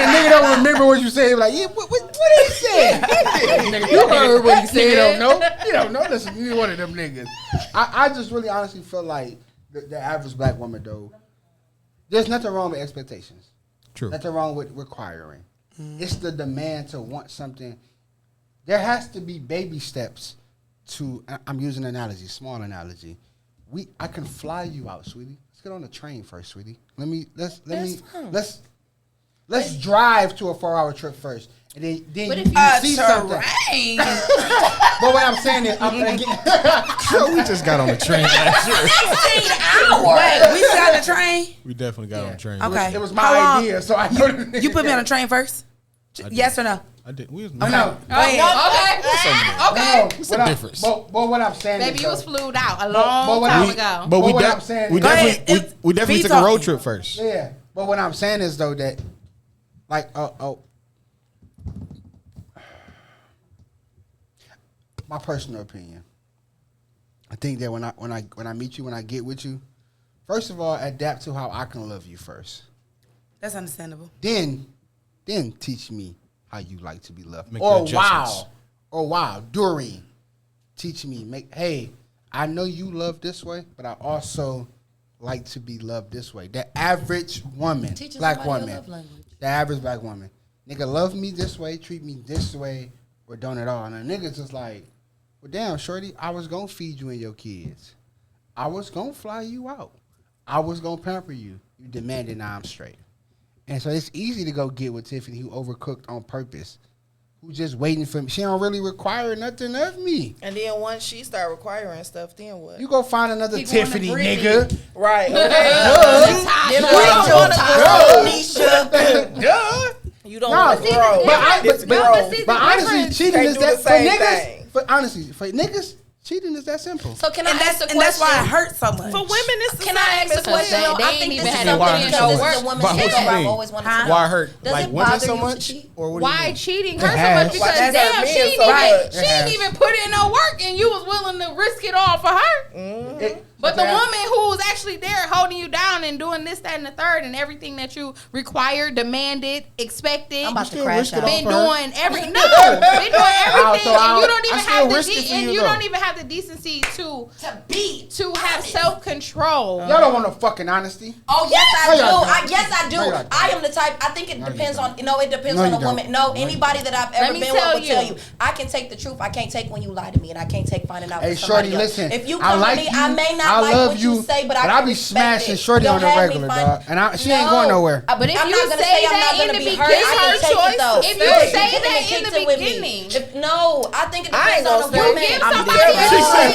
nigga don't remember what you say, like, yeah, what did he say? You heard what he said. You don't know. You don't know. Listen, you one of them niggas. I just really honestly feel like the average black woman, though, there's nothing wrong with expectations. True. Nothing wrong with requiring. It's the demand to want something. There has to be baby steps to. I'm using an analogy, small analogy. I can fly you out, sweetie. Let's get on the train first, sweetie. Let's drive to a 4-hour trip first, and then you see something. But what I'm saying is, we just got on the train last year. 16 hours. Wait, we still on the train? We definitely got on the train. Okay. It was my idea, so I know. You put me on the train first? Yes or no? I did. We was No. Go ahead. Okay. What's the difference? But what I'm saying Baby, is, you was flued out a but long what time I- ago. But we what I'm saying is- Go ahead. definitely Be took a road talking. trip first. yeah. But what I'm saying is though that, like, my personal opinion. I think that when I meet you, when I get with you, first of all, adapt to how I can love you first. That's understandable. Then teach me how you like to be loved. Make Or the adjustments. during. Teach me, hey, I know you love this way, but I also like to be loved this way. The average woman, black woman, the average black woman, nigga love me this way, treat me this way, or don't at all. And a nigga's just like, well, damn, shorty, I was gonna feed you and your kids. I was gonna fly you out. I was gonna pamper you. You demanded, now I'm straight. And so it's easy to go get with Tiffany, who overcooked on purpose, who just waiting for me. She don't really require nothing of me. And then once she start requiring stuff, then what? You go find another Tiffany, nigga. Right. You don't want to grow. But honestly, cheating is that for niggas. But honestly, for niggas, cheating is that simple. So can I ask a question? And that's why it hurts so much. For women, it's the Can I ask a question? They I ain't think even this is had something to because work. this is a woman's But what issue. you I've mean? always wanted to know. Why it hurt Does like it women bother so you to much? cheat? Or what do you Why mean? cheating It hurt so has. much? Because That's damn, her she man didn't so even much. she didn't even put in no work, and you was willing to risk it all for her. But the woman who was actually there holding you down and doing this, that, and the third, and everything that you required, demanded, expected, I'm about to crash out. been doing everything, and you don't even I still have the risk it for you, you though. don't even have the decency to have self-control. Y'all don't want no fucking honesty. Oh yes, I do. y'all don't. Yes, I do. No, y'all don't. I am the type. I think it depends on. It depends No, on you the don't. woman. No, anybody that I've ever me been with tell will tell you. you. I can take the truth. I can't take when you lie to me, and I can't take finding out. Hey, from somebody shorty, else. listen. If you I come like to me, you. I may not I like love what you, you say, but I can be respect smashing it. shorty Don't on the have me regular, find- dog. And she ain't going nowhere. But if I'm you not gonna say I'm not that in gonna the be hurt. I can beginning, take it though. if you Hey, say you that can in kick the it with me. beginning, No, I think it I ain't depends on gonna the say woman. give I'm somebody different.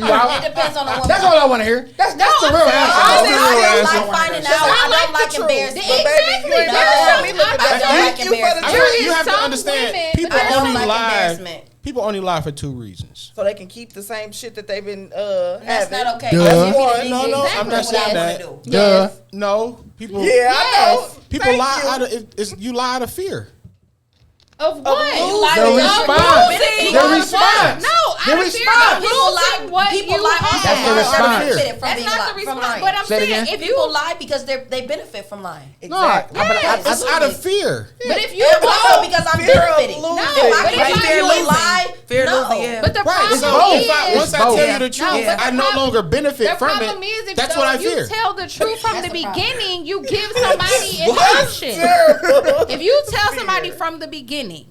You out? It depends on the woman. That's all I want to hear. That's the real answer. I That's the real don't answer. like finding out. I don't like embarrassment. But baby, you ain't No. never me look at I that. don't like Thank you for the embarrassment. truth. You have to Some understand. women- People I don't only like lie. embarrassment. People only lie for 2 reasons. So they can keep the same shit that they've been That's having. not okay. Duh. That's me to No, do no, exactly I'm not what saying I that. wanna do. Duh. No, people. Yeah, I know. People Thank lie you. out of. You lie out of fear. of what? You lie The to response. losing. The response. No, out of fear of losing what you have. That's the response. That's not the response. But I'm saying, if people lie because they benefit from lying. Exactly. No, it's out of fear. But if you also because I'm benefiting. No, but if you lie, fear no. losing, yeah. But the problem is, Once I tell you the truth, I no longer benefit from problem it. is, if That's what I fear. you tell the truth from the beginning, you give somebody an option. If you tell somebody from the beginning,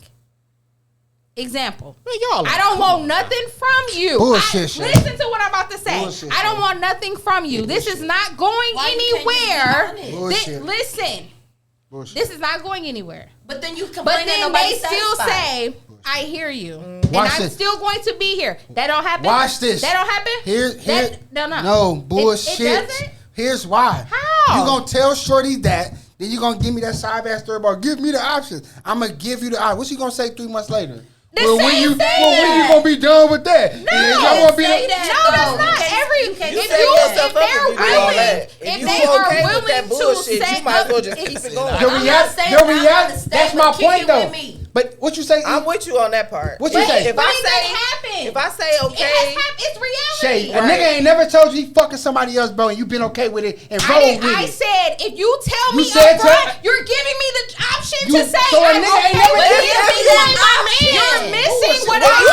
example, Man, y'all I don't want nothing from you. Bullshit, Shay. Listen to what I'm about to say. Bullshit, I don't Shay. want nothing from you. This is not going anywhere. Bullshit. Listen, Bullshit. this is not going anywhere. But then you complain But that then nobody's they still satisfied. say, I hear you. And Watch I'm this. still going to be here. That don't happen? Watch this. That don't happen? Here. No. No, bullshit. It doesn't? Here's why. How? You gonna tell Shorty that, then you gonna give me that side ass story about give me the options. I'm gonna give you the options. What's she gonna say 3 months later? When you gonna be done with that? No, that's not every. If they are willing to set you might as well up, just keep it's- it going. The reality. That's my point, though. But what you say? I'm with you on that part. What you say? If But I it say, didn't happen. if I say It okay, has happened. It's reality. Shay, a nigga ain't never told you he fucking somebody else, bro, and you been okay with it and roll with I it. said, if you tell me said up front, that- you're giving me the option You- to say, so a I'm nigga ain't okay never with given it. you You're that missing what Why? I'm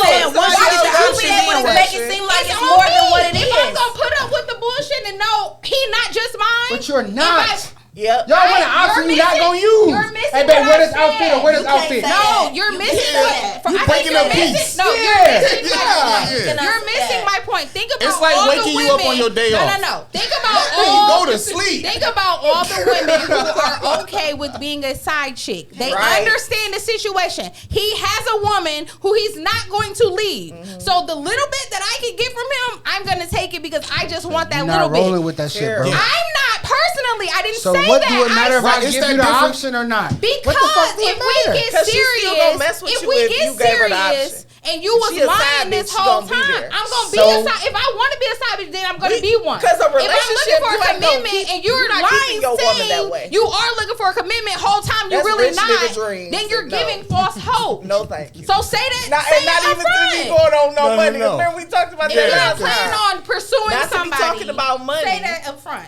saying. Make it seem like it's more than what it If I'm is. gonna put up with the bullshit and know he not just mine. But you're not. yep. Y'all want an option you not gonna use. You're missing Hey, baby, what wear I this outfit or wear this You can't outfit. say No, that. you're missing can't. what. You breaking up peace. No, Yeah. you're missing my Yeah. point. You're missing my point. Think about It's like all waking the you up women. on your day off. No. Think about You all. go to sleep. Think about all the women who are okay with being a side chick. They understand the situation. He has a woman who he's not going to leave. So the little bit that I can get from him, I'm gonna take it because I just want that You're little not bit. rolling with that shit, bro. I'm not personally. I didn't So say what that. do it matter if I It's give that you the different- option or not? Because What the fuck do it if we matter? get 'Cause she's still gonna serious, mess with if you we if get you gave her the serious, option. and you If was she a side lying this bitch, she whole gonna be time, there. I'm gonna be So- a side. If I want to be a side bitch, then I'm gonna be one. 'cause a If I'm relationship, looking for you a ain't gonna commitment keep- and you're you're not lying, keeping your woman that saying way. you are looking for a commitment whole time, you're That's really rich nigga not. dreams. Then you're No. giving false hope. No, thank you. So say that. Not, say and not it up even to be front. going on no No, money. no. Remember we talked about If that you're last not planning time. on pursuing Not to be somebody, talking about money. say that up front.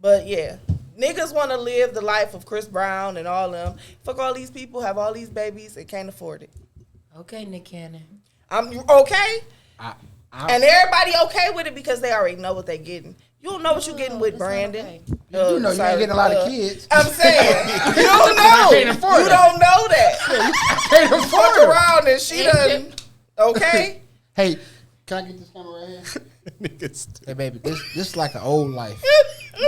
But yeah, niggas want to live the life of Chris Brown and all them. Fuck all these people, have all these babies and can't afford it. Okay, Nick Cannon. I'm okay, I- and everybody okay with it because they already know what they getting. You don't know what you getting with Brandon. You know you ain't getting a lot of kids. I'm saying you don't know. can't afford You it. don't know that. Can't Fuck afford it. around and she done. Okay. Hey, can I get this camera right here? Niggas. Hey, baby, this is like an old life.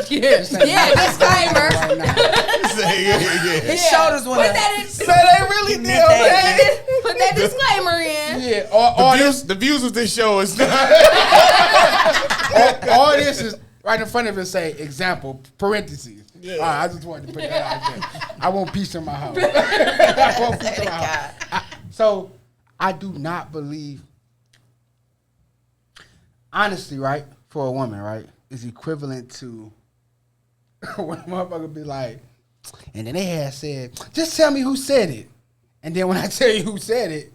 Yeah, disclaimer. Right now. His shoulders went up. So they really did okay. Put that disclaimer in. Yeah, all this, The views of this show is not. all this is right in front of it. Say example parentheses. Yeah. All right, I just wanted to put that out there. I want peace in my house. I want peace in my house. So I do not believe, honestly, right, for a woman, right, is equivalent to when a motherfucker be like, and then they had said, just tell me who said it. And then when I tell you who said it,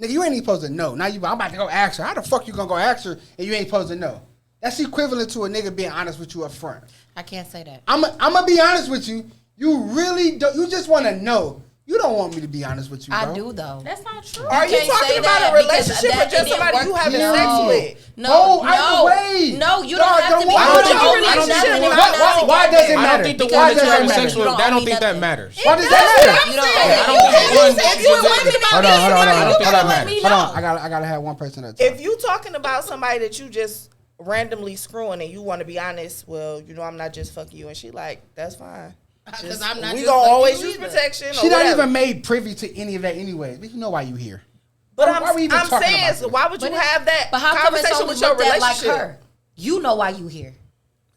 nigga, you ain't even supposed to know. Now I'm about to go ask her. How the fuck you gonna go ask her and you ain't supposed to know? That's equivalent to a nigga being honest with you up front. I can't say that. I'm gonna be honest with you. You really don't. You just want to know. You don't want me to be honest with you, bro. I do though. That's not true. Are you can't say talking about that a because relationship or that just didn't somebody work. you having No. sex with? No, either way. No, you Dog, don't have to be. why would you in a be relationship relationship with with- not why does it together. matter? I don't think the Why one that does you're that having matter? sex with, You don't I don't owe me think that nothing. matters. Why does That's that what matter? I'm I don't saying. think one. If you were with me about Hold this, on. you Hold gotta on. let me Hold on. know. I gotta have one person at a time. If you talking about somebody that you just randomly screwing and you want to be honest, well, you know, I'm not just fucking you, and she like, that's fine. Because I'm not We just gonna fucking always you use either. protection. Or She not whatever. even made privy to any of that anyway. But you know why you here. But Why are we even I'm talking saying, about so this? why would you But have that But how come it's conversation only with your looked at like relationship? her? You know why you here.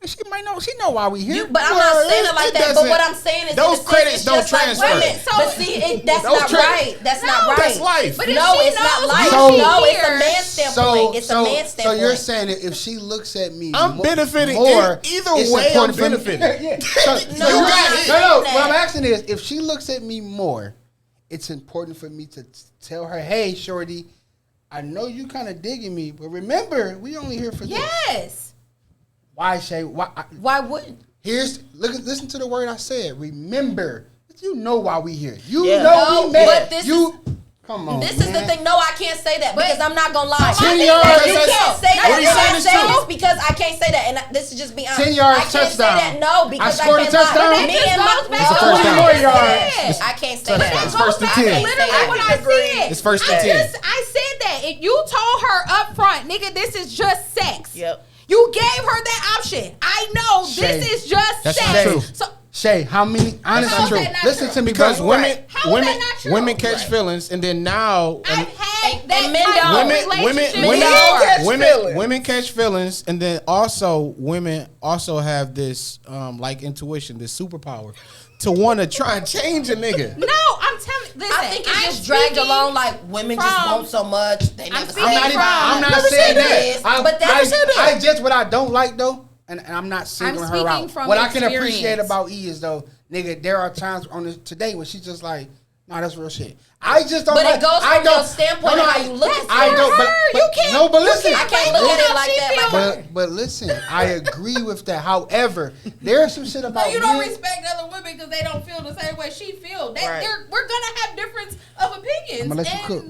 She might know. She know why we here. But I'm not saying it like it that. But doesn't- what I'm saying is those in a sense, credits it's don't just like transfer. women. But see, that's Those not credits- right. That's not right. That's life. But if No, she it's not knows life. So- No, it's a here- man's standpoint. It's a man's So standpoint. you're saying that if she looks at me, I'm benefiting. more, Either it's way, I'm important for me- benefiting. Yeah. So, No, you I'm got not it. saying No. that. What I'm asking is, if she looks at me more, it's important for me to tell her, "Hey, shorty, I know you kind of digging me, but remember, we only here for this. Yes. Why, Shay? Why wouldn't? Listen to the word I said. Remember. You know why we here. You Yeah. know No, we met. but this Come on, This is the thing. No, I can't say that because I'm not gonna lie. 10 You yards. can't say that. What he's saying is say true. this because I can't say that, and this is just being honest. 10 yards I can't touchdown. say that. No, because I scored a can't lie. touchdown? Me and my It's a first down. More yards. I can't say But that that. It's first and goes back 10. to literally what I said. It's first and 10. I said that. If you told her up front, nigga, this is just sex. Yep. You gave her that option. I know Shay, this is just that's sex. not true. So Shay, how many? Honestly, How is that not listen true? to me, Because bro. women, How is that not true? women catch feelings, and then now I've had that and men type don't. of relationship before. women catch feelings, and then also women also have this like intuition, this superpower to want to try and change a nigga. No, I'm telling. Listen, I think it's I'm just dragged speaking along like women just from- want so much. They never say speaking it. I'm not Never saying said that. that. But that's I just what I don't like though, and I'm not singling her speaking out. from What I can experience. appreciate about E is though, nigga, there are times on this today when she's just like, nah, that's real shit. I just don't. But like, it goes I from don't- your standpoint no, of how you look at I it. don't. But, her. but You can't- no, but listen. I can't look at it like that. Like, But listen, I agree with that. However, there's some shit about You don't men- respect other women because they don't feel the same way she feels. Right. We're gonna have difference of opinions. I'ma let you and cook.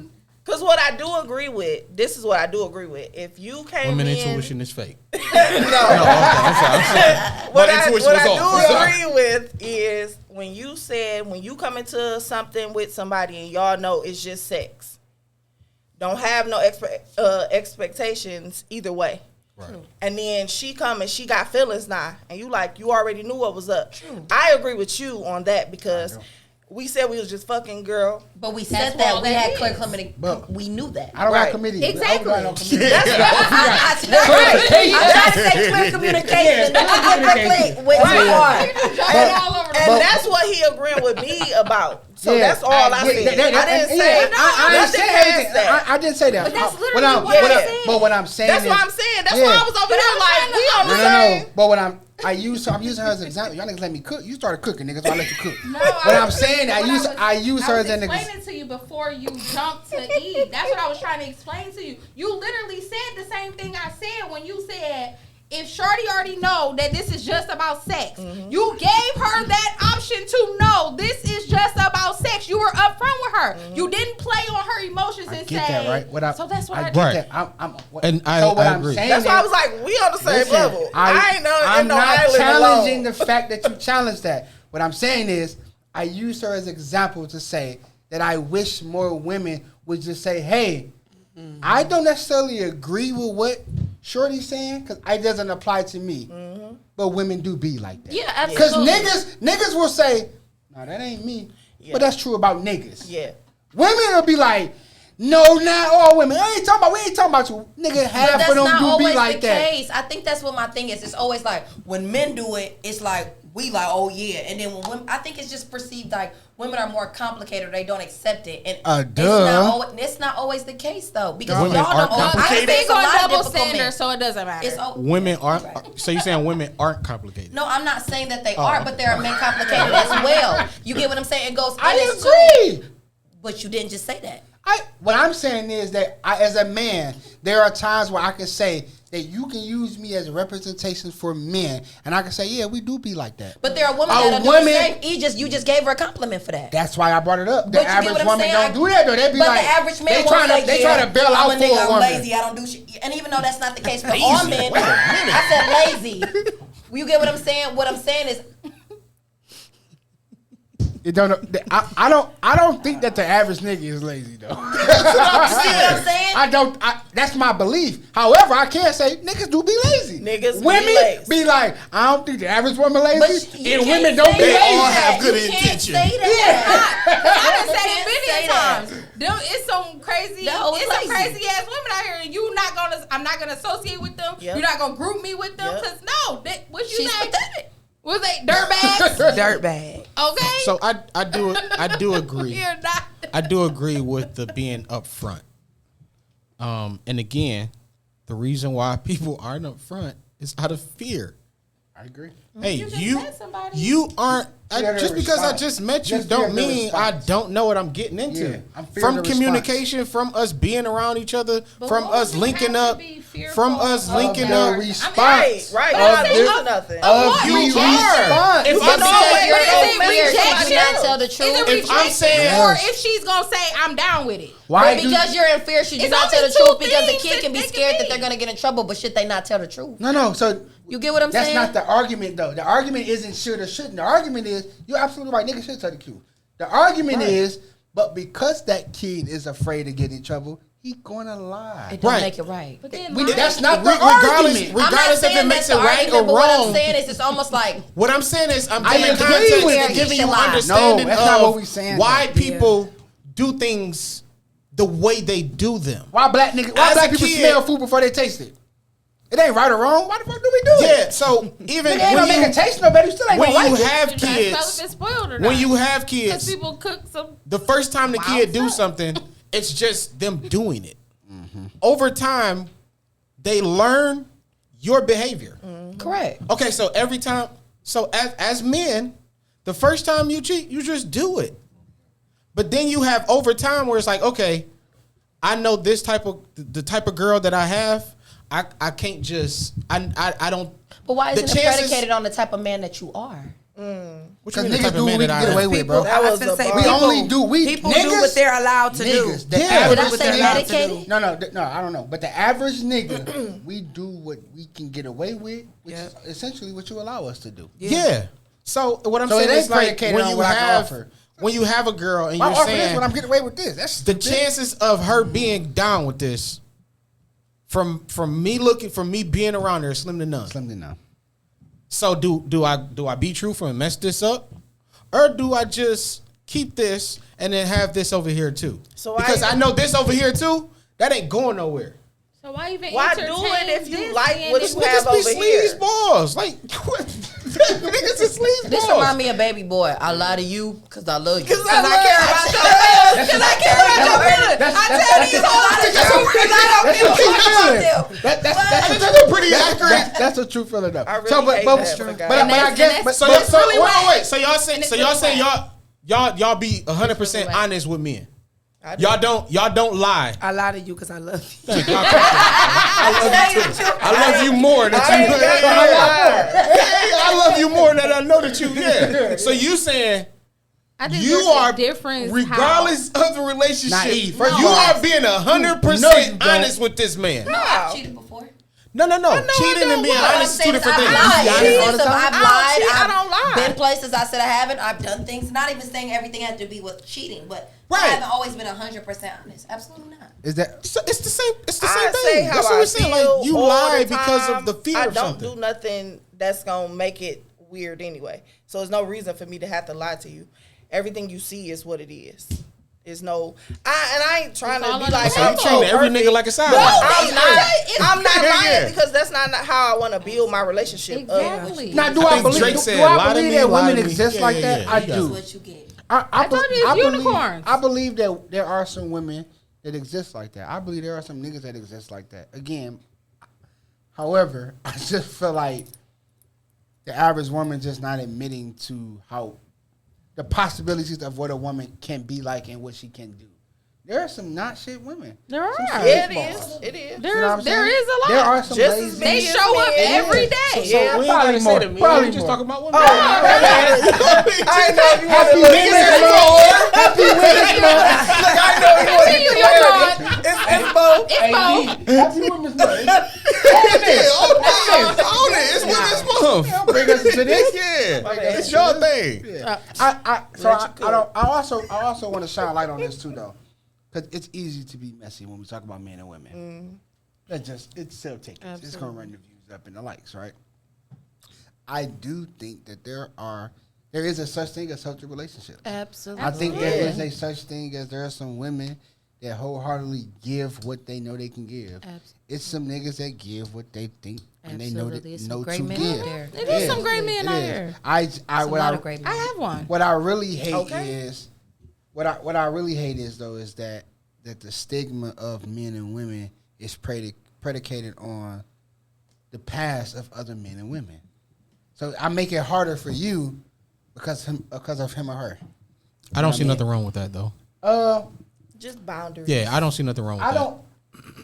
Because what I do agree with, this is what I do agree with. If you came Women in, intuition is fake. no. I'm sorry. What My I intuition was off. I'm do sorry. agree with is when you come into something with somebody and y'all know it's just sex. Don't have no expectations either way. Right. And then she come and she got feelings now, and you already knew what was up. I agree with you on that because we said we was just fucking, girl. but we That's said that all we that had is. clear communication. But- We knew that. I don't Right. got committee. Exactly. I don't got no committee. I'm trying to say clear communication. Perfectly with Right. you are. And that's what he agreeing with me about. So Yeah, that's all I said. I didn't say I nothing didn't past say that. anything. I didn't say that. But that's What literally I'm- what I what I'm- said. But what I'm saying That's is, what I'm saying. That's yeah. why I was over But there I'm like, trying we to- on the No. same. But when I'm using her as an example. Y'all niggas let me cook. You started cooking, niggas. So I let you cook. No, What I'm saying, I use her as an example. explaining to you before you jumped to Eve. That's what I was trying to explain to you. You literally said the same thing I said when you said, if Shorty already know that this is just about sex, you gave her that option to know this is just about sex. You were upfront with her. You didn't play on her emotions and Get say, that right? so that's what I get did. Right. that. And I I'm agree. saying That's why I is- was like, we on the same Listen, level. I ain't know I'm in no not island challenging alone. the fact that you challenged that. What I'm saying is, I use her as an example to say that I wish more women would just say, "Hey, I don't necessarily agree with what Shorty's saying because it doesn't apply to me, but women do be like that. Yeah, Because absolutely. niggas will say, "No, that ain't me," but that's true about niggas. Yeah. Women will be like, "No, not all women. We ain't talking about you, nigga. But Half that's of them not do always be like the that." case. I think that's what my thing is. It's always like when men do it, it's like we like, oh yeah, and then when women, I think it's just perceived like women are more complicated or they don't accept it, and Duh. it's not always the case though because Women y'all aren't don't. I complicated. think They it's a go lot of double difficult standard, men. so it doesn't matter. It's Women aren't. So you're saying women aren't complicated? no, I'm not saying that they are, but there are men complicated as well. You get what I'm saying? It goes. I in as two. agree. But you didn't just say that. What I'm saying is that as a man, there are times where I can say that you can use me as a representation for men, and I can say, yeah, we do be like that. But there are women A that are woman- doing the same. You just gave her a compliment for that. That's why I brought it up. The But you get average what I'm woman saying? don't do that though. They be But like, the average man they won't say, they try to bail I'm out a for nigga, a I'm woman. lazy, I don't do shit. And even though that's not the case for all men, I said lazy. You get what I'm saying? What I'm saying is, It don't. I don't think that the average nigga is lazy though. you see what I'm saying? I don't. That's my belief. However, I can't say niggas do be lazy. Niggas be women lazy. be like, I don't think the average woman lazy, But you and can't women don't say be They lazy. all that. have good You can't intention. say that. I done You said can't it many say a that. times. It's some crazy, No, it's it's some lazy. crazy ass women out here, and I'm not gonna associate with them. Yep. You're not gonna group me with them, Yep. cause no, what you She's say? pathetic. Was they dirtbags? Dirtbag. Okay, So I do agree. you're not. I do agree with the being upfront. And again, the reason why people aren't upfront is out of fear. I agree. Hey, You just met somebody. you aren't. Fear to Just because I respond. just met you Just fear don't to mean I response. don't know what I'm getting into. Yeah, I'm fear from to communication, from us being around each other, But from what us would you linking have to up, be fearful from us of linking the up. response. Right. But You're I'm not saying doing nothing. what? You Rejection? are. If But I'm because saying, you're Is so it weird, you rejection? do not tell the Is it truth. If I'm rejection, saying- or Yes. if she's gonna say I'm down with it? Why But do because you're in fear, should you It's not tell only the truth? two Because the things kid that can be they can scared that be. they're gonna get in trouble, but should they not tell the truth? No. So You get what I'm that's saying? not the argument, though. The argument isn't should or shouldn't. The argument is you're absolutely right. Niggas should tell the truth. The argument is, but because that kid is afraid to get in trouble, he gonna lie. It don't Right. make it right. But then That's not the regardless, argument. I'm not regardless if saying it makes that's it the right argument, or but what I'm wrong. saying is it's almost like What I'm saying is I'm I giving agree context with and you. giving you No, understanding that's of not what we saying, why though. people do things the way they do them. Why black As a people kid- smell food before they taste it? It ain't right or wrong. Why the fuck do we do it? Yeah, so even Nigga ain't gonna make when it taste no better. You still ain't you, gonna when you like it. have You not smell if kids, it's spoiled or not. when you have Because kids, people cook some. the first time the kid do something, it's just them doing it. Over time, they learn your behavior. correct. Okay, so every time, so as men, the first time you cheat, you just do it. But then you have over time where it's like, okay, I know this type of the type of girl that I have. I can't just I don't. But why The isn't it chances- predicated on the type of man that you are? What Because you mean the niggas type do of what man we that can I get am? away with, bro. That was I was the gonna say, bar. We people, only do people do what they're allowed to niggas, do. the Did average I say nigga- medicated? No, I don't know. But the average nigga, we do what we can get away with, which Yep. is essentially what you allow us to do. Yeah. So what I'm So it saying ain't is like predicated when on you what I can have offer. when you have a girl and I you're offer this saying when I'm getting away with this. That's the stupid. chances of her being down with this from me being around her is slim to none. Slim to none. So do I be truthful and mess this up, or do I just keep this and then have this over here too? So because why- I know this over here too, that ain't going nowhere. So why even Why do entertain it if you this like and what this you one? have Niggas be over here? sleaze balls. Like what? Niggas is sleaze This balls. remind me of Baby Boy. I lie to you because I love you. Because I care about your feelings. Because I care about your feelings. I tell these hoes the truth because I don't give a fuck about them. That's pretty accurate. That's a true feeling though. I really so, but, hate but, that but, for guys. but I that's- guess, and but, So That's so really wait. whack. So y'all saying And it's y'all really saying whack. y'all be 100% whack. honest with men. I do. Y'all don't lie. I lie to you because I love you. I love you more that I ain't you. got no lie. I love you more that I know that you. Yeah. So you saying I think you there's are a difference. regardless of the relationship, Naive. First you of all, are being 100% No, you don't. honest with this man. I've cheated before. No. Cheating and being What I'm honest is two saying is different I've things. lied. You be honest all the time? I've I don't lied. cheat, I I've don't lie. been places I said I haven't. I've done things. Not even saying everything has to be with cheating, but Right. I haven't always been 100% honest. Absolutely not. is that So it's the same. It's the I same say thing. how That's what I we're saying. feel Like you all lie the because of time. the fear I of don't something. do nothing that's gonna make it weird anyway. So there's no reason for me to have to lie to you. Everything you see is what it is. There's no, I ain't trying It's to all be on like the So I'm you so treating every perfect. nigga like a side. No, bitch. I'm not lying Yeah. because that's not how I want to build my relationship. Exactly. now? Do I I, think believe? Drake Do, said, do I "Lie to believe me, that lie women to me." exist Yeah, like yeah, that? yeah. I He That's do. what you get. I told you it's unicorns. I believe that there are some women that exist like that. I believe there are some niggas that exist like that. Again, however, I just feel like the average woman just not admitting to how the possibilities of what a woman can be like and what she can do. There are some not shit women. There are. Some Yeah, it sleazeballs. is. It is. You know what I'm There saying? is a lot. There are some Just as lazy. They Yes, show up man. every day. So Yeah, we ain't probably gotta say more. the men. Probably We just more. talking about women. I know you want Happy to look Women's Month. Happy Women's Month. Look, I know you want to Continue get your married. thought. It's both. It's both. Happy Women's Month. Own it. It's women's month. Bring us to this. Yeah, it's your thing. Yeah. I also want to shine light on this too, though, because it's easy to be messy when we talk about men and women. It's still taking. It's gonna run the views up and the likes, right? I do think that there is a such thing as healthy relationships. Absolutely. I think there is a such thing as there are some women that wholeheartedly give what they know they can give. It's some niggas that give what they think and they know Absolutely. It's that some know great to men give. out there. It is some great men It out is. here. A lot of great men. I have one. What I really hate Okay. is what I really hate is though is that the stigma of men and women is predicated on the past of other men and women. So I make it harder for you because of him or her. I don't see nothing wrong with that though. Just boundaries. Yeah, I don't see nothing wrong with that. I don't.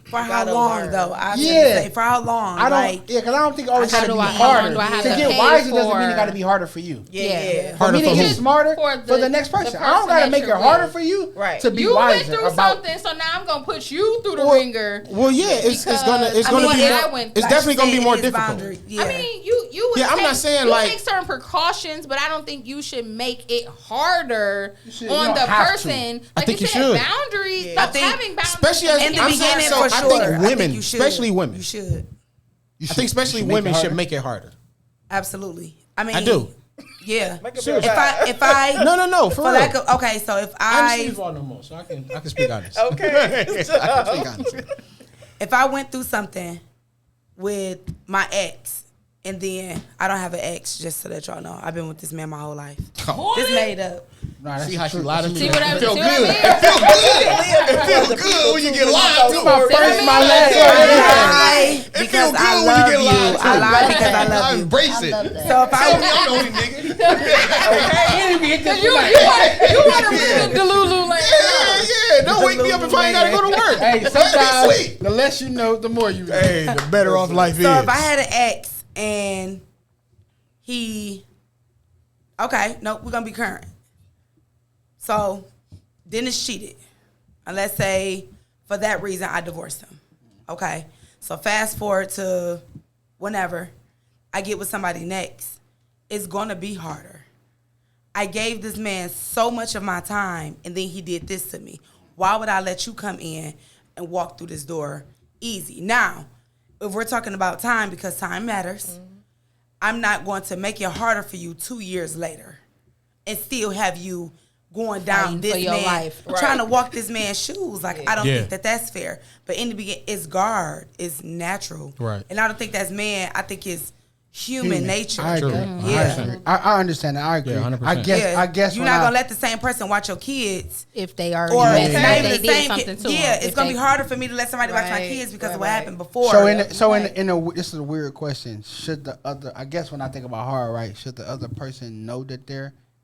For how long though? I Yeah. say for how long? I don't. Like, Yeah, because I don't think it always How got to do be I- how long harder. do I have To to get pay wiser doesn't for- mean it got to be harder for you. Yeah. For Harder me to for get who? smarter For for the next person. I don't got to that make it you're harder with. for you Right. to be You went wiser through about. something, so now I'm gonna put you through the Well- ringer. Well, yeah, it's gonna Because- be I mean, more, I went- it's definitely gonna be more difficult. Boundary. Yeah. I mean, you would Yeah, I'm take, not saying, you like- take certain precautions, but I don't think you should make it harder you on don't the have to. person. I Like think you said, should. boundaries. Yeah. Not I think- having boundaries. Especially as in the I'm beginning, saying, so for I sure. think women, you should. especially women, You should. I think especially women should make it harder. Absolutely. I mean, I do. Yeah. Make it Sure. feel bad. If I No, for real. lack of, okay, so if I ain't I sleep all no more, so I can speak honest. Okay. I can speak honest. if I went through something with my ex and then I don't have an ex, just so that y'all know, I've been with this man my whole life. Just made up. Nah, that's See how she true. lied to me? See what I It feel see what I good. mean? It feel good when you get lied to. My first, my last I word. lie It because feel I good when love you get you. lied to. I lie because I I love you. embrace I it. love that. So if Tell me I I'm the only nigga. You want to be the Delulu like Yeah. Don't wake me up if I ain't gotta go to work. Hey, Let sometimes me sleep. the less you know, the more you know. Hey, the better off life is. So if I had an ex and okay, no, we're gonna be current. So Dennis cheated, and let's say for that reason I divorced him. Okay, so fast forward to whenever I get with somebody next, it's gonna be harder. I gave this man so much of my time, and then he did this to me. Why would I let you come in and walk through this door easy? Now, if we're talking about time, because time matters, I'm not going to make it harder for you 2 years later and still have you going down Fighting this for your man, life. trying to walk this man's shoes. Like, I don't Yeah. think that that's fair. But in the beginning, it's guard, it's natural. Right. And I don't think that's man. I think it's human nature. I agree. Yeah. I understand that. I agree. Yeah, 100%. I guess you're when not I- gonna let the same person watch your kids. if they are Or messed it's up, not even they the did same something kid. to Yeah, them. it's gonna be harder for me to let somebody watch my kids because of what happened before. So this is a weird question. Should the other? I guess when I think about hard, right? Should the other person know that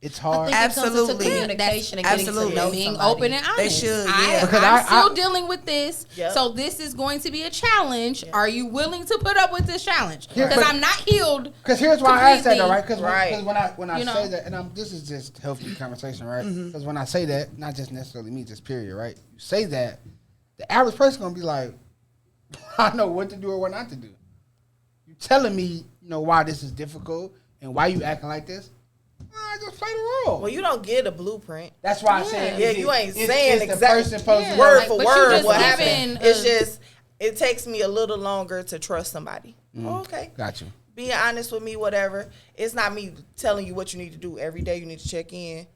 it's hard? I think it comes into Absolutely. communication and getting Absolutely. to know being somebody. open and honest. They should, yeah. Because I'm I- still dealing with this, Yep. so this is going to be a challenge. Are you willing to put up with this challenge? Yeah, Because but- I'm not healed. Because here's why I asked that, though, completely. right? Because when I You know? say that, and this is just healthy conversation, right? Because when I say that, not just necessarily me, just period, right? You say that, the average person gonna be like, I know what to do or what not to do. You telling me, why this is difficult and why you acting like this? I just play the role. Well, you don't get a blueprint. That's why I said, Yeah, you ain't saying the exactly person supposed to word like, for but you word just what giving happened. a- It's just it takes me a little longer to trust somebody. Oh, okay, Got you. being honest with me, whatever. It's not me telling you what you need to do every day. You need to check in.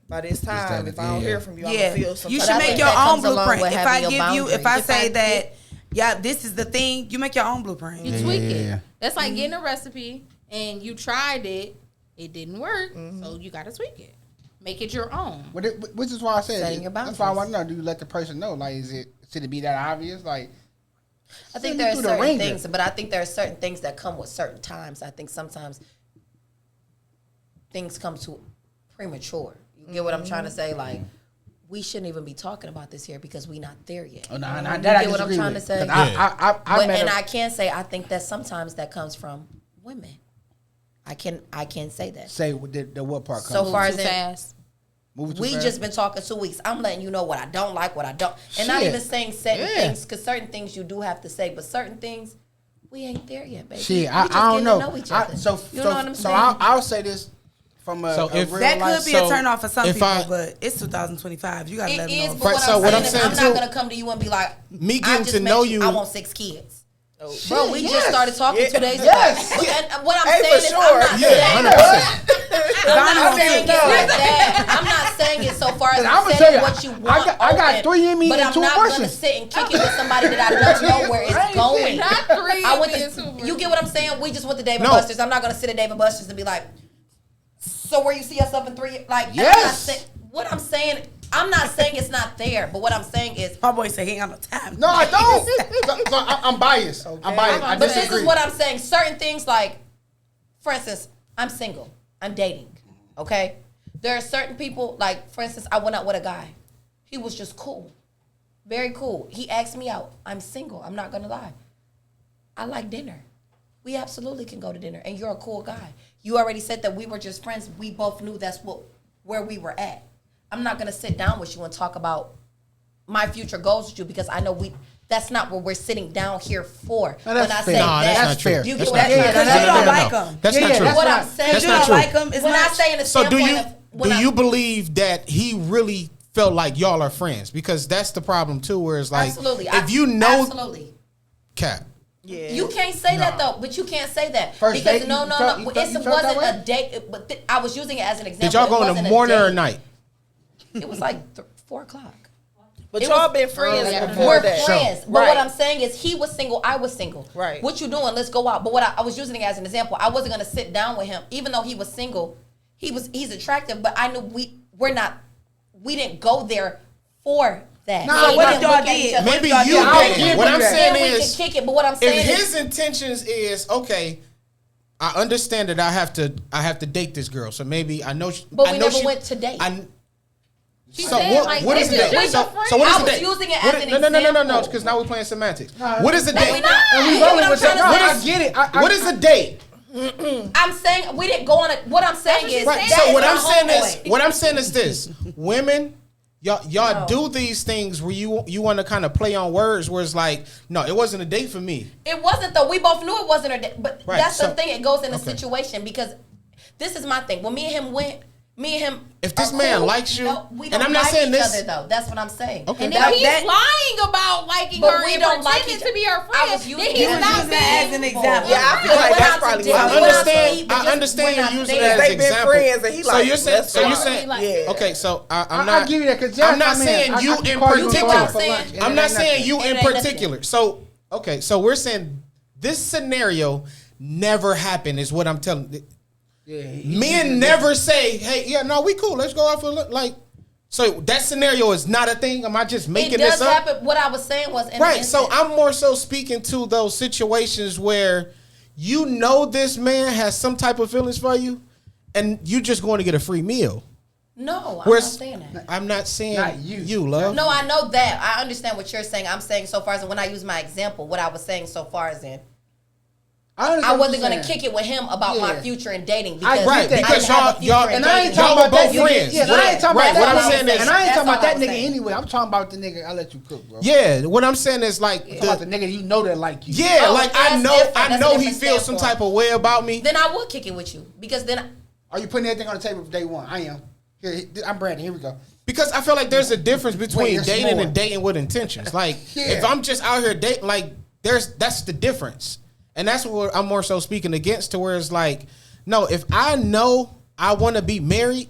By this time, if I don't hear from you, I'm Yeah, gonna feel some. you type should of make way. your that own comes along blueprint. with If I having your give you, if I boundaries. say If I that, yeah, this is the thing, you make your own blueprint. You tweak yeah. it. That's like getting a recipe and you tried it, it didn't work, so you got to tweak it. Make it your own. Which is why I said, Setting your that's why I want boundaries. to know, do you let the person know? Like, should it be that obvious? Like, I think send there me are through the certain ringer. things, but I think there are certain things that come with certain times. I think sometimes things come too premature. You get what I'm trying to say? Like, we shouldn't even be talking about this here because we're not there yet. Oh, nah, You that get I what I'm disagree trying with. to say? 'Cause I met And a- I can say I think that sometimes that comes from women. I can say that. say the what part comes. So far Too as in, fast. Moving too we fast? just been talking 2 weeks. I'm letting you know what I don't like, what I don't, and not Shit. even saying certain Yeah. things because certain things you do have to say, but certain things we ain't there yet, baby. Shit, We I just don't getting know. to know each other. You know what I'm so saying? I'll say this from a, So a if- real That life. could be So a turn off for some if people, I- but it's 2025. You gotta It let them is, know. but what, So I'm, what saying I'm is saying I'm too- not gonna come to you and be like, Me I getting just to met know you- I want 6 kids. Oh, Bro, we just yes. started talking Yeah. 2 days ago. Yes. And what I'm Hey, saying for is, sure. I'm not Yeah, saying 100%. I'm not Donald saying it Trump. like that. I'm not saying it so far as I'ma I'm tell saying you, what you want. I got open, 3 in me but and I'm 2 not gonna abortions. sit and kick it with somebody that I don't know where it's going. Not 3 I went being to, super. you get what I'm saying? We just went to David No. Buster's. I'm not gonna sit at David Buster's and be like, so where you see yourself in 3 years? Like, and Yes. what I'm saying, I'm not saying it's not there, but what I'm saying is, My boy said he ain't got no time. No, I don't. I'm biased. I'm biased. I but this disagree. is what I'm saying. Certain things like for instance, I'm single. I'm dating. Okay? There are certain people, like, for instance, I went out with a guy. He was just cool. Very cool. He asked me out. I'm single. I'm not going to lie. I like dinner. We absolutely can go to dinner. And you're a cool guy. You already said that we were just friends. We both knew that's where we were at. I'm not going to sit down with you and talk about my future goals with you because I know that's not what we're sitting down here for. No, that's when I fair. say No, that, that's not true. You That's get what I'm saying? Because you don't like them. That's not true. What I'm saying, you don't like them. When I say in the So do standpoint you believe that he really felt like y'all are friends? Because that's the problem too, where it's like, absolutely. if you know, absolutely. Cap. Yeah. You can't say that though, but you can't say that First because date, no. you felt It that wasn't way? a date, but I was using it as an example. Did y'all go in the morning or night? It was like 4 o'clock. But It y'all was been friends We're before that. friends. But Right. what I'm saying is he was single, I was single. Right. What you doing? Let's go out. But what I was using it as an example. I wasn't gonna sit down with him, even though he was single. He's attractive, but I knew we didn't go there for that. No, So We what didn't if y'all look at each did? other. Maybe y'all you did? I'll did. give What you I'm that. saying Then we is, can kick it. But what I'm saying if is, his intentions is okay, I understand that I have to date this girl. So maybe I know. but I we know never she- went to date. She So said, like, what is this a is date? just a friend. So what is I a was date? using it What as is- an No, example. because now we're playing semantics. What is a No, date? we not. And we What rolling I'm with trying that. to I say- get it. What is a date? I'm saying we didn't go on it. What I'm saying is Right. that So is what my I'm saying homeboy. is, what I'm saying is this: women, y'all No. do these things where you want to kind of play on words, where it's like, no, it wasn't a date for me. It wasn't though. We both knew it wasn't a date. But Right, that's so- the thing. It goes in a okay. situation because this is my thing. When me and him went, me and him. If this are man cool. likes you, No, we and don't I'm not like saying each this- other though. That's what I'm saying. Okay. And That- if he's that- lying about liking But her we and don't like pretending each- to be her I friend, was then using he's it not as an being example. Yeah, I feel But like we're that's not probably together. what I it We're not understand. together, but I just understand we're you not using it there. as They an been example. friends and he So like, you're saying. let's So go you're out. saying. Yeah. Okay. So I'm I'll not. give you that because I'm not saying you in particular. I'm not saying you It in ain't nothing. particular. So okay. So we're saying this scenario never happened. Is what I'm telling. Men never say, "Hey, yeah, no, we cool. Let's go out for a look." Like, so that scenario is not a thing. Am I just making It does this up? happen. What I was saying was in Right. an So instant. I'm more so speaking to those situations where you know this man has some type of feelings for you, and you just going to get a free meal. No, I'm Where's- not saying that. I'm not saying Not you, love. No, I know that. I understand what you're saying. I'm saying so far as when I use my example, what I was saying so far as in, I wasn't going to kick it with him about my Yeah. future in dating I because get Right, that. I because didn't have a future y'all, in And I ain't dating. y'all talking were about that both nigga. friends. Yeah, and I ain't talking Right, about what that. I'm saying is- and I ain't That's talking about all that I'm nigga saying. anyway. I'm talking about the nigga. I let you cook, bro. Yeah, what I'm saying is like, I'm talking about the nigga you know that like you. yeah, Oh, like that's I know, different. I That's a know he different feels some standpoint. type of way about me. Then I would kick it with you because then Are you putting everything on the table for day one? I am. Here, I'm Brandon. Here we go. Because I feel like there's a difference between there's dating more. and dating with intentions. Like Yeah. if I'm just out here dating, like that's the difference, and that's what I'm more so speaking against. To where it's like, no, if I know I want to be married,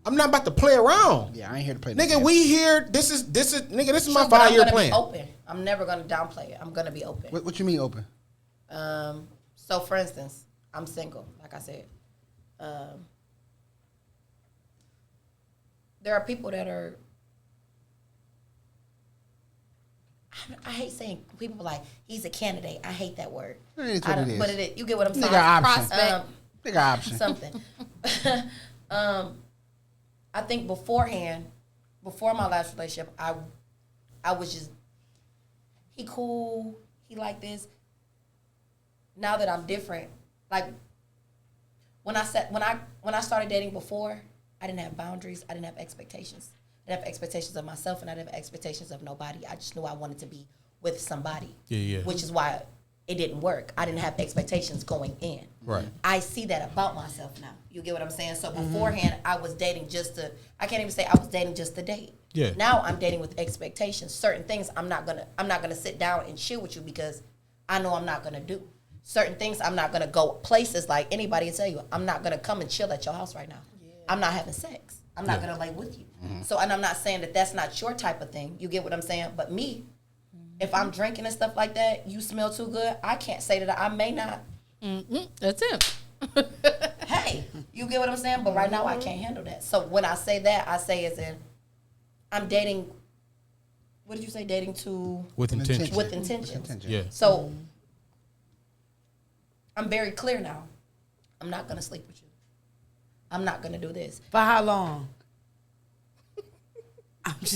I'm not about to play around. Yeah, I ain't here to play. no Nigga, game. we here. This is nigga. This is my True, but I'm 5-year gonna plan. be open. I'm never gonna downplay it. I'm gonna be open. What you mean open? So for instance, I'm single, like I said. There are people that are. I hate saying people like he's a candidate. I hate that word. It is what it is. But you get what I'm saying. Nigga option. Prospect. Nigga option. Something. I think beforehand, before my last relationship, I was just he cool, he like this. Now that I'm different, like when I started dating before, I didn't have boundaries, I didn't have expectations. I didn't have expectations of myself and I didn't have expectations of nobody. I just knew I wanted to be with somebody. Yeah. Which is why it didn't work. I didn't have expectations going in. Right. I see that about myself now. You get what I'm saying? So beforehand, I was dating I can't even say I was dating just to date. Yeah. Now I'm dating with expectations. Certain things I'm not gonna sit down and chill with you because I know I'm not gonna do. Certain things I'm not gonna go places like anybody will tell you. I'm not gonna come and chill at your house right now. Yeah. I'm not having sex. I'm not gonna lay with you. So, and I'm not saying that that's not your type of thing. You get what I'm saying? But me, if I'm drinking and stuff like that, you smell too good, I can't say that I may not. That's it. Hey, you get what I'm saying? But right now I can't handle that. So when I say that, I say as in, I'm dating, what did you say? Dating to? With intention. With intentions. Yeah. So I'm very clear now. I'm not gonna sleep with you. I'm not gonna do this. For how long?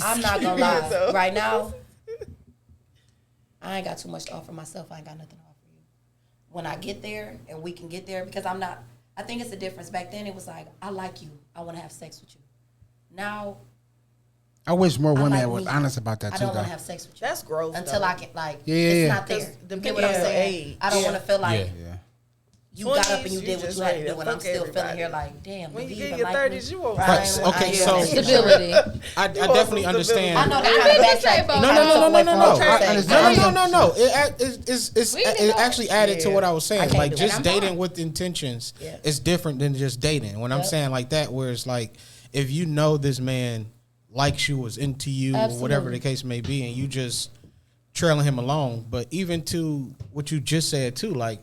I'm not gonna lie. Right now, I ain't got too much to offer myself. I ain't got nothing to offer you. When I get there and we can get there, because I think it's a difference. Back then it was like, I like you. I want to have sex with you. Now, I wish more women like was me. honest about that I too. don't want though. to have sex with you. That's gross. Until though. I can, like, Yeah, it's yeah. not there. The You get what I'm people saying? age. I don't want to feel like Yeah. you got up and 20s, you you did what just you had to ready do, to and I'm fuck still feeling everybody. here like, damn, When do you you get in even your like 30s, me? you won't. Right, okay, so- Stability. I definitely understand. I know that I kind of think it's backtrack. straight both. It actually added to what I was I saying. can't Like, do it. just I'm dating fine. with intentions Yeah. is different than just dating. When I'm Yep. saying like that, where it's like, if you know this man likes you, was into you, or whatever the Absolutely. case may be, and you just trailing him along. But even to what you just said too, like,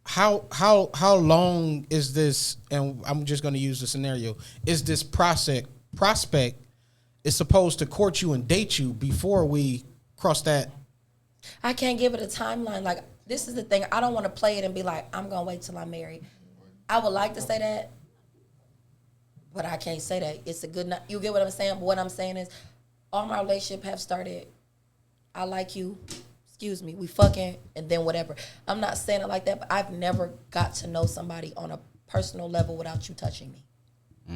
how long is this? And I'm just going to use the scenario: is this prospect is supposed to court you and date you before we cross that? I can't give it a timeline. Like, this is the thing. I don't want to play it and be like, I'm going to wait till I'm married. I would like to say that, but I can't say that. It's a good night. You get what I'm saying? But what I'm saying is, all my relationship have started, I like you, excuse me, we fucking, and then whatever. I'm not saying it like that, but I've never got to know somebody on a personal level without you touching me.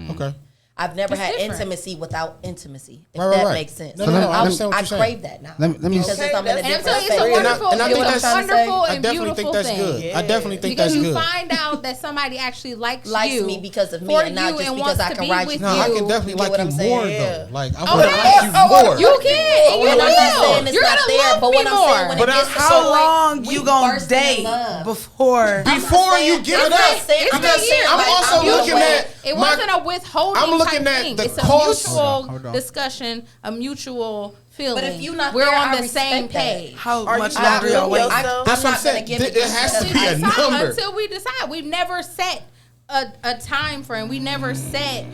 Okay. I've never It's had different. intimacy without intimacy, if Right, that right. makes sense. No, no, no, I understand what I you're saying. crave that now. Let me because Okay, I'm in a that's- And different so it's a space. wonderful, and I think it's that's- a wonderful I and definitely beautiful think that's thing. good. I definitely think Because that's you good. find out that somebody actually likes Likes you me because of me for and not you just and because wants I to can be ride with you. No, I you. can definitely You get like what you I'm saying? more Yeah. though. Like, I Oh, want to yeah. like you more. You can. You And I'm not saying will. it's You're not gonna there, love but me what I'm saying, when more. it gets to How the long point, you we gonna bursting in date love. before? Before you give it up, saying- I'm because not saying, I'm like, also I'm looking gonna at It my- wasn't a withholding I'm looking type at thing. the It's cost. a mutual Hold on. discussion, a mutual feeling. But if you're not we're there, on I the respect same that. page. How Are much you longer not y'all wait? yourself? That's I'm what I'm not saying. gonna give it It has to just be a Decide number. until we decide. We've never set a time frame. We never set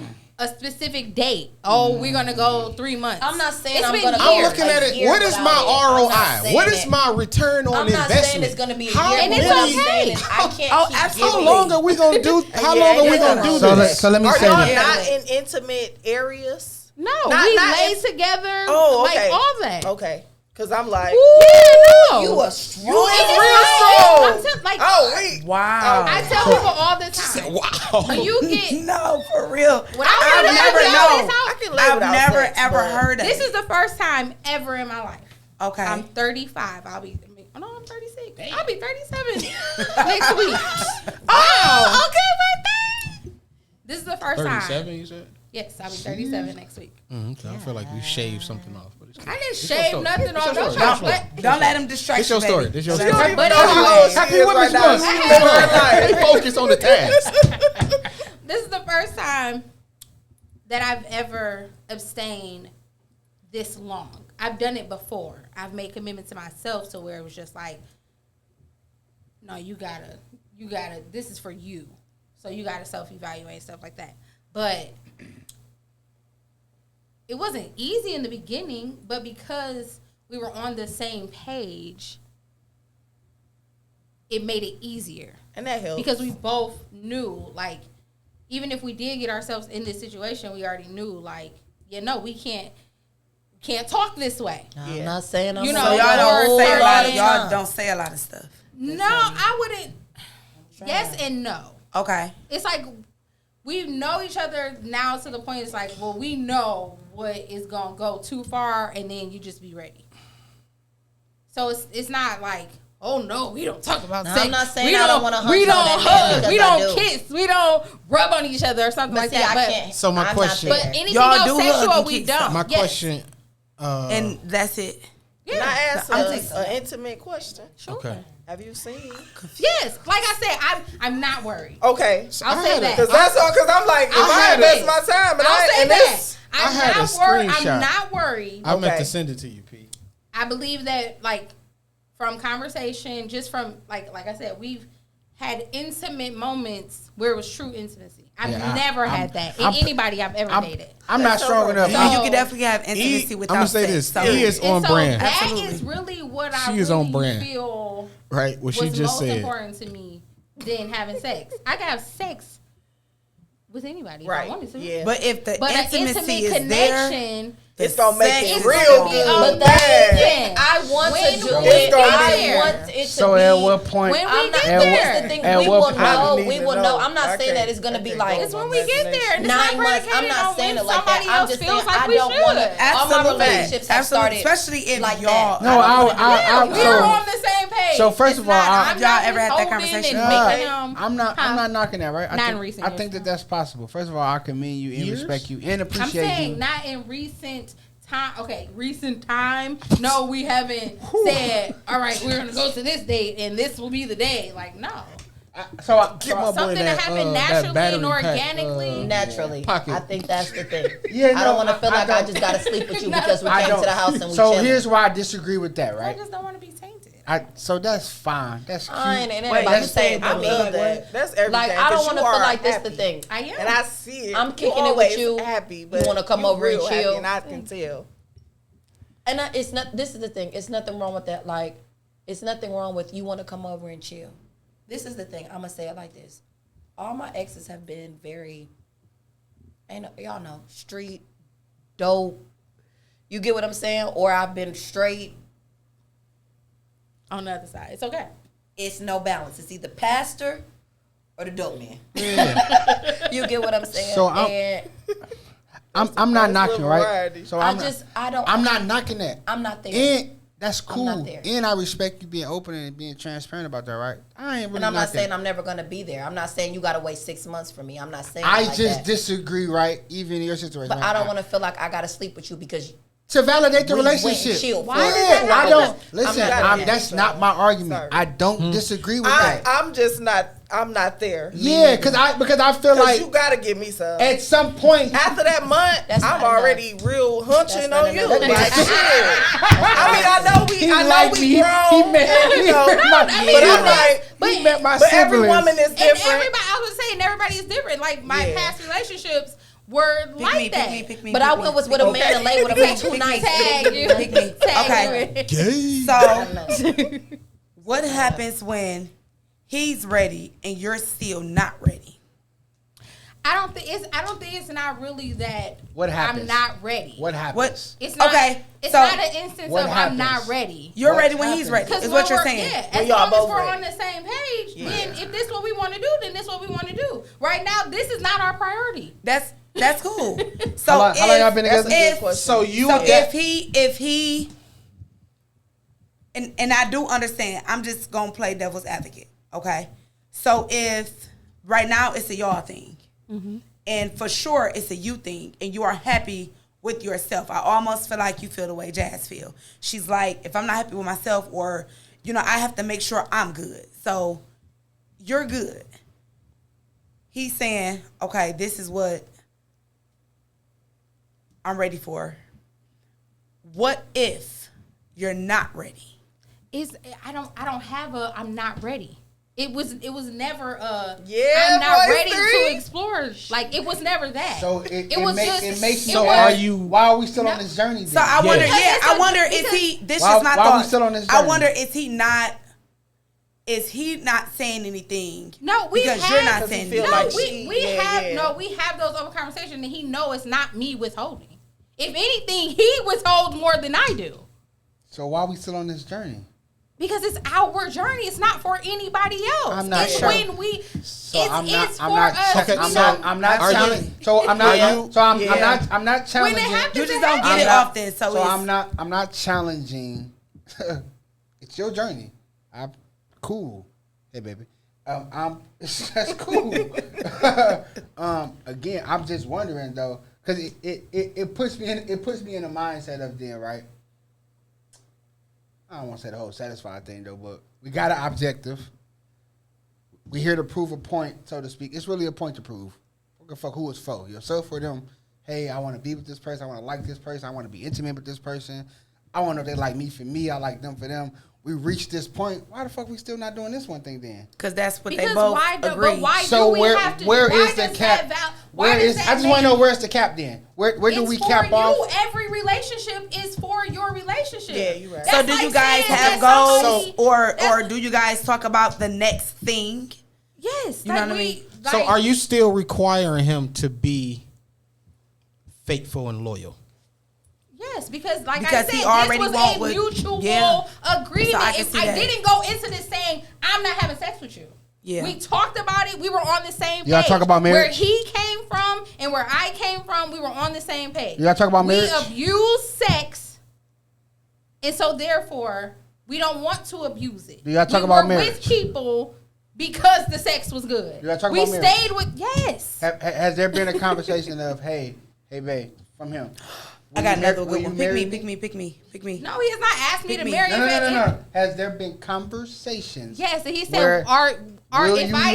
a specific date. Oh, we're gonna go 3 months. I'm not saying It's I'm been gonna. I'm years. looking at it. A year What is without my it. I'm not ROI? saying What is that. my return on I'm not investment? saying it's gonna be a How year. And it's but what I'm okay. saying is I can't Oh, keep absolutely. How giving long you- are we gonna do? How Yeah, long are we yeah. gonna do So this? let me Are say y'all this. not in intimate areas? No, Not- we not lay if- together. Oh, okay. Like all that. Okay, because I'm like, Yeah, no. You a strong. you is It's real fine. strong. I'm like, Oh wait, Wow. I tell people all the time. Wow. When you get, No, for real. when I I've was never at known. this house, I can lay I've without never sex, ever but- heard of this it. is the first time ever in my life. Okay. I'm 35. I'm 36. I'll be 37 next week. Oh, okay, right This is the first time. 37, you said? Yes, I'll be 37 next week. Okay, I feel like we shaved something off, but it's I didn't It's your shave story. nothing It's off. your Don't story. try It's to your play. Don't let him distract It's you, your story. baby. It's your Don't story. let him- But how anyway, old she Happy is Women's right now. Month. Stay focused on the task. this is the first time that I've ever abstained this long. I've done it before. I've made commitments to myself to where it was just like, no, you gotta, this is for you. So you gotta self-evaluate and stuff like that. But it wasn't easy in the beginning, but because we were on the same page, it made it easier. and that helps Because we both knew, like, even if we did get ourselves in this situation, we already knew, like, we can't talk this way. I'm not saying I'm. You know, So y'all Or don't say a lot of certain- y'all don't say a lot of stuff. No, I wouldn't. Yes and no. Okay. It's like we know each other now to the point it's like, well, we know what is gonna go too far, and then you just be ready. So it's not like, oh no, we don't talk about No, sex. I'm not saying we I don't wanna hunt We on don't that man hug. because We I don't do. kiss. We don't rub on each other or something But like see, that. I But can't. So my I'm not question- but there. anything Y'all else do hug sexual, and we kiss. don't. My Yes. question. And that's it. Can I ask I'm an intimate question? Sure. Okay. Have you seen? Yes, like I said, I'm not worried. Okay, I'll say that. because that's all. Because I'm like, if I I had invest it. my time and I'll say and that. this, I'm had not a worried. screenshot. I'm not worried. I meant Okay. to send it to you, P. I believe that, like, from conversation, just from like I said, we've had intimate moments where it was true intimacy. I've Yeah, never had that in anybody I've ever dated. I'm not strong enough. No. You can definitely have intimacy without I'm gonna say sex. this. So- E is on And so brand, that Absolutely. is really what I She really is on brand. feel right? What was she just most said. important to me than having sex. I can have sex with anybody if I wanted to. Yeah. But if the But intimacy is connection, it's gonna make sex it is real gonna be good. But that's the thing. I want to do it. I want it to So be. at what point? when we I'm not. get That's there, the thing. At We what will point? know. I We need will to know. know. I'm not I saying that can't- it's gonna I be can't like go it's when we get there. And it's 9 not months. I'm predicated not on saying when it like somebody that. I'm else just feels saying like I we don't should. want to. All my Absolutely. relationships have started especially if like y'all. that. No, We're on the same page. So first of all, I'm y'all not ever had that withholding conversation? and making them- I'm not knocking that, right? Not in recent I years, think no. that's possible. First of all, I commend you and Years? respect you and I'm appreciate saying you. not in recent time. Okay, recent time. No, we haven't said, all right, we're gonna go to this date and this will be the day. Like, no. Get my boy Something that happened naturally and organically. naturally. Pocket. I think that's the thing. Yeah, I don't no, want to feel like I don't- just gotta sleep with you No, because we I came to don't. the house and we So chilling. here's why I disagree with that, I right? just don't want to be tainted. So that's fine. That's cute. Fine, and Wait, everybody that's saying I to me, love that. That's everything. like I don't 'cause want to you feel are like this happy. the thing. I am. And I see it. I'm kicking it with always you. Happy, You but wanna come you over and real happy, chill. and I can tell. And it's not. This is the thing. It's nothing wrong with that. Like, it's nothing wrong with you want to come over and chill. This is the thing. I'm gonna say it like this. All my exes have been very, y'all know, street, dope. You get what I'm saying? Or I've been straight. On the other side, it's okay. It's no balance. It's either pastor or the dope man. You get what I'm saying? So and I'm not nice knocking, little right? variety. So I don't. I'm not knocking that. I'm not there. And that's I'm cool. not there. And I respect you being open and being transparent about that, right? I ain't really And I'm not knocking saying it. I'm never gonna be there. I'm not saying you gotta wait 6 months for me. I'm not saying I like just that. disagree, right? Even in your situation. But right? I don't want to feel like I gotta sleep with you because to validate the we went and relationship. chilled for Why it. does that Yeah, I happen? don't listen. not I'm doing that's that. not my argument. Sorry. I don't disagree with that. I'm just not. I'm not there. Yeah, because I feel Because like you gotta give me some. at some point After that month, That's I'm not already real hunching That's on not you. enough. Like, shit. I mean, I know he we like me. grown. But I'm like, he met my but every siblings. woman is And different. everybody, I was saying, everybody is different. Like my Yeah. past relationships were like that. Pick me, But I went with a man and laid with him for 2 nights. Tag you. Pick me. Tag Okay. you. So, what happens when he's ready and you're still not ready? I don't think it's not really that. What happens? I'm not ready. What happens? What? It's not. Okay, It's so not an instance what of I'm not happens? ready. You're What ready when he's happens? ready. Is when what you're we're- saying. Yeah, When as y'all long as both we're ready. on the same page, then if this is what we want to do, then this is what we want to do. Right now, this is not our priority. That's cool. So How long y'all been That's a together? good question. So you So if he and I do understand, I'm just gonna play devil's advocate, okay? So if right now it's a y'all thing, and for sure it's a you thing, and you are happy with yourself, I almost feel like you feel the way Jazz feel. She's like, if I'm not happy with myself, or I have to make sure I'm good. So you're good. He's saying, okay, this is what I'm ready for. What if you're not ready? I don't have a I'm not ready. It was never Yeah, I'm not boy, ready three. to explore. Like it was never that. So it was makes just- makes it so was- are you? Why are we still on this journey? Then? So I wonder, Because I wonder is he? This Why- is my why we thought. still on this I journey? wonder is he not? Is he not saying anything? No, we because have, you're not Because he saying feel anything. like she- we have those open conversations, and he know it's not me withholding. If anything, he withholds more than I do. So why are we still on this journey? Because it's our journey. It's not for anybody else. I'm not it's sure. when we. So it's I'm not. it's I'm for not. us. Okay, we so know- I'm not Are you- challenging. So I'm not. Are you- So I'm Yeah. not. I'm not challenging. happens, You just don't I'm get it not- often. So So, it's, I'm not challenging. It's your journey. I'm cool. Hey, baby. That's cool. Again, I'm just wondering though, because it puts me in the mindset of then, right? I don't want to say the whole satisfied thing though, but we got an objective. We here to prove a point, so to speak. It's really a point to prove. What the fuck? Who it's for? Yourself or them? Hey, I want to be with this person. I want to like this person. I want to be intimate with this person. I want to know if they like me for me. I like them for them. We reached this point. Why the fuck we still not doing this one thing then? because that's what Because they both why do, agree. but why So do we have to? where why is the does cap? That Where does is? that I just want to make- know where's the cap then. Where do we It's cap for off? you. Every relationship is for your relationship. Yeah, you're right. So That's do like you guys saying have that goals, somebody- or that's- do you guys talk about the next thing? Yes. You know what I mean? So are you still requiring him to be faithful and loyal? Yes, because I Because said, he already this was a mutual agreement. So I didn't go into this saying, I'm not having sex with you. Yeah. We talked about it. We were on the same page. Y'all talk about marriage? Where he came from and where I came from, we were on the same page. Y'all talk about marriage? We abuse sex, and so therefore, we don't want to abuse it. Do y'all talk about marriage? We were with people because the sex was good. Do y'all talk we about marriage? stayed with, yes. Has there been a conversation of, hey, babe, from him? I got another good one. Pick me. No, he has not asked me to me. marry him. No. Has there been conversations? Yes, and he said, if I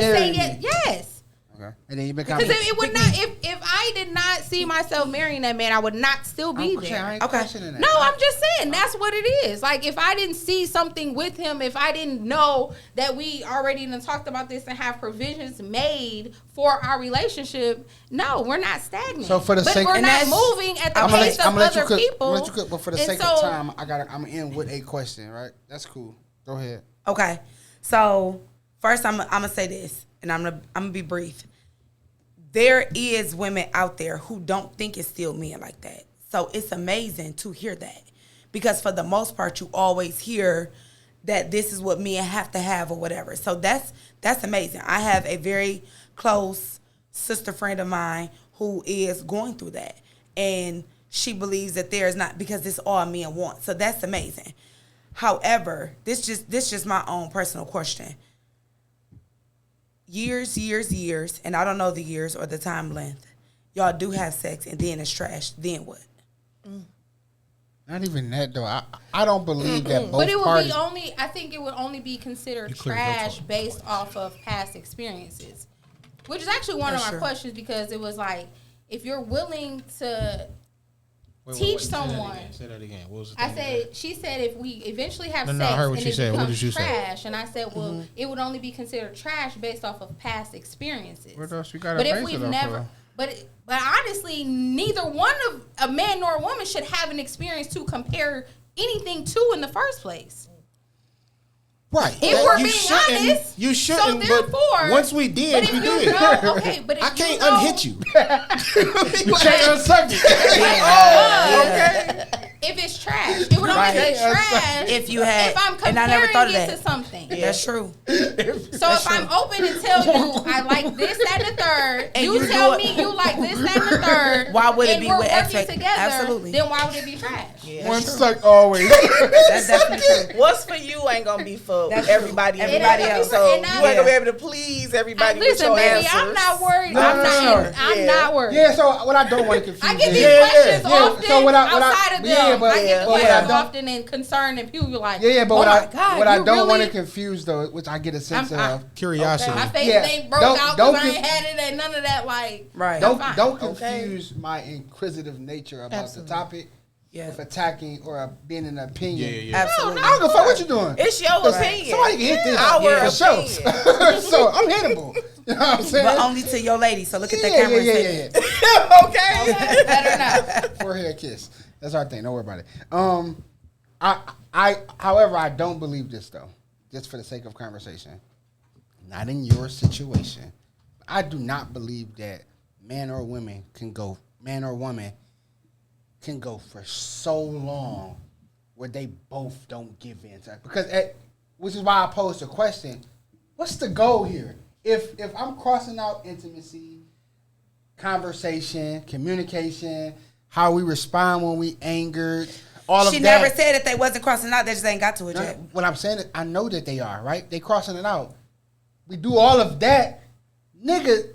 say it, yes. Okay. And then you've been Because it would not, if I did not see myself marrying that man, I would not still be there. Okay. No, I'm just saying that's what it is. Like if I didn't see something with him, if I didn't know that we already done talked about this and have provisions made for our relationship, no, we're not stagnant. So for the sake, we're not moving at the pace of other people. But for the sake of time, I'm gonna end with a question. Right? That's cool. Go ahead. Okay. So first, I'm gonna say this, and I'm gonna be brief. There is women out there who don't think it's still men like that. So it's amazing to hear that, because for the most part, you always hear that this is what men have to have or whatever. So that's amazing. I have a very close sister friend of mine who is going through that, and she believes that there is not, because this all men want. So that's amazing. However, this just my own personal question. Years, and I don't know the years or the time length, y'all do have sex and then it's trash. Then what? Not even that though. I don't believe that both But it would parties. be only. I think it would only be considered trash based off of past experiences, which is actually one of my questions, because it was like, if you're willing to teach someone. Say that again. What was the I thing said, she said if we eventually have sex I heard what and you it said. What becomes did you say? trash, and I said, well, it would only be considered trash based off of past experiences. What else you gotta But if base we've it off never, of? but honestly, neither one of a man nor a woman should have an experience to compare anything to in the first place. Right. If we're being honest, you shouldn't. So therefore, but once we did, but if we you did. know, okay, but if I can't you know, unhit you. You can't unsuck it. okay. If it's trash, it would only be trash if you had. If I'm comparing and I never thought of it that. to something. Yeah. That's true. So if I'm open to tell you I like this, that, and the third, and you tell me you like this, that, and the third, why would it be we're with working together? Absolutely. Then why would it be trash? Yeah. One suck always. That's definitely true. What's for you ain't gonna be for That's everybody true. Everybody else. else. So And you ain't gonna be able to please everybody with Listen, your baby, answers. I'm not worried. No, I'm not worried. Yeah, so what I don't want to confuse I get is- these questions often So what I- outside of them. yeah, but- I get the but what I questions don't- often and concerned, and people are like, Yeah, but oh what my God, what I you don't want to really- confuse though, which I get a sense I'm- of. Curiosity. My face Yeah, ain't broke don't- out don't because I get- ain't had it and none of that. Like, Right. Don't confuse my inquisitive nature about the topic with attacking or being an opinion. Yeah. Absolutely. I don't give a fuck what you doing. It's your opinion. Somebody can hit this Our for sure. So I'm hittable. You know what I'm saying? But only to your lady. So look at that camera and say that. Okay. better not. Forehead kiss. That's our thing. Don't worry about it. However, I don't believe this though. Just for the sake of conversation, not in your situation. I do not believe that man or woman can go for so long where they both don't give in to it. Because which is why I posed the question: what's the goal here? If I'm crossing out intimacy, conversation, communication, how we respond when we angered, all of that. She never said that they wasn't crossing out. They just ain't got to it yet. What I'm saying is, I know that they are, right? They crossing it out. We do all of that, nigga.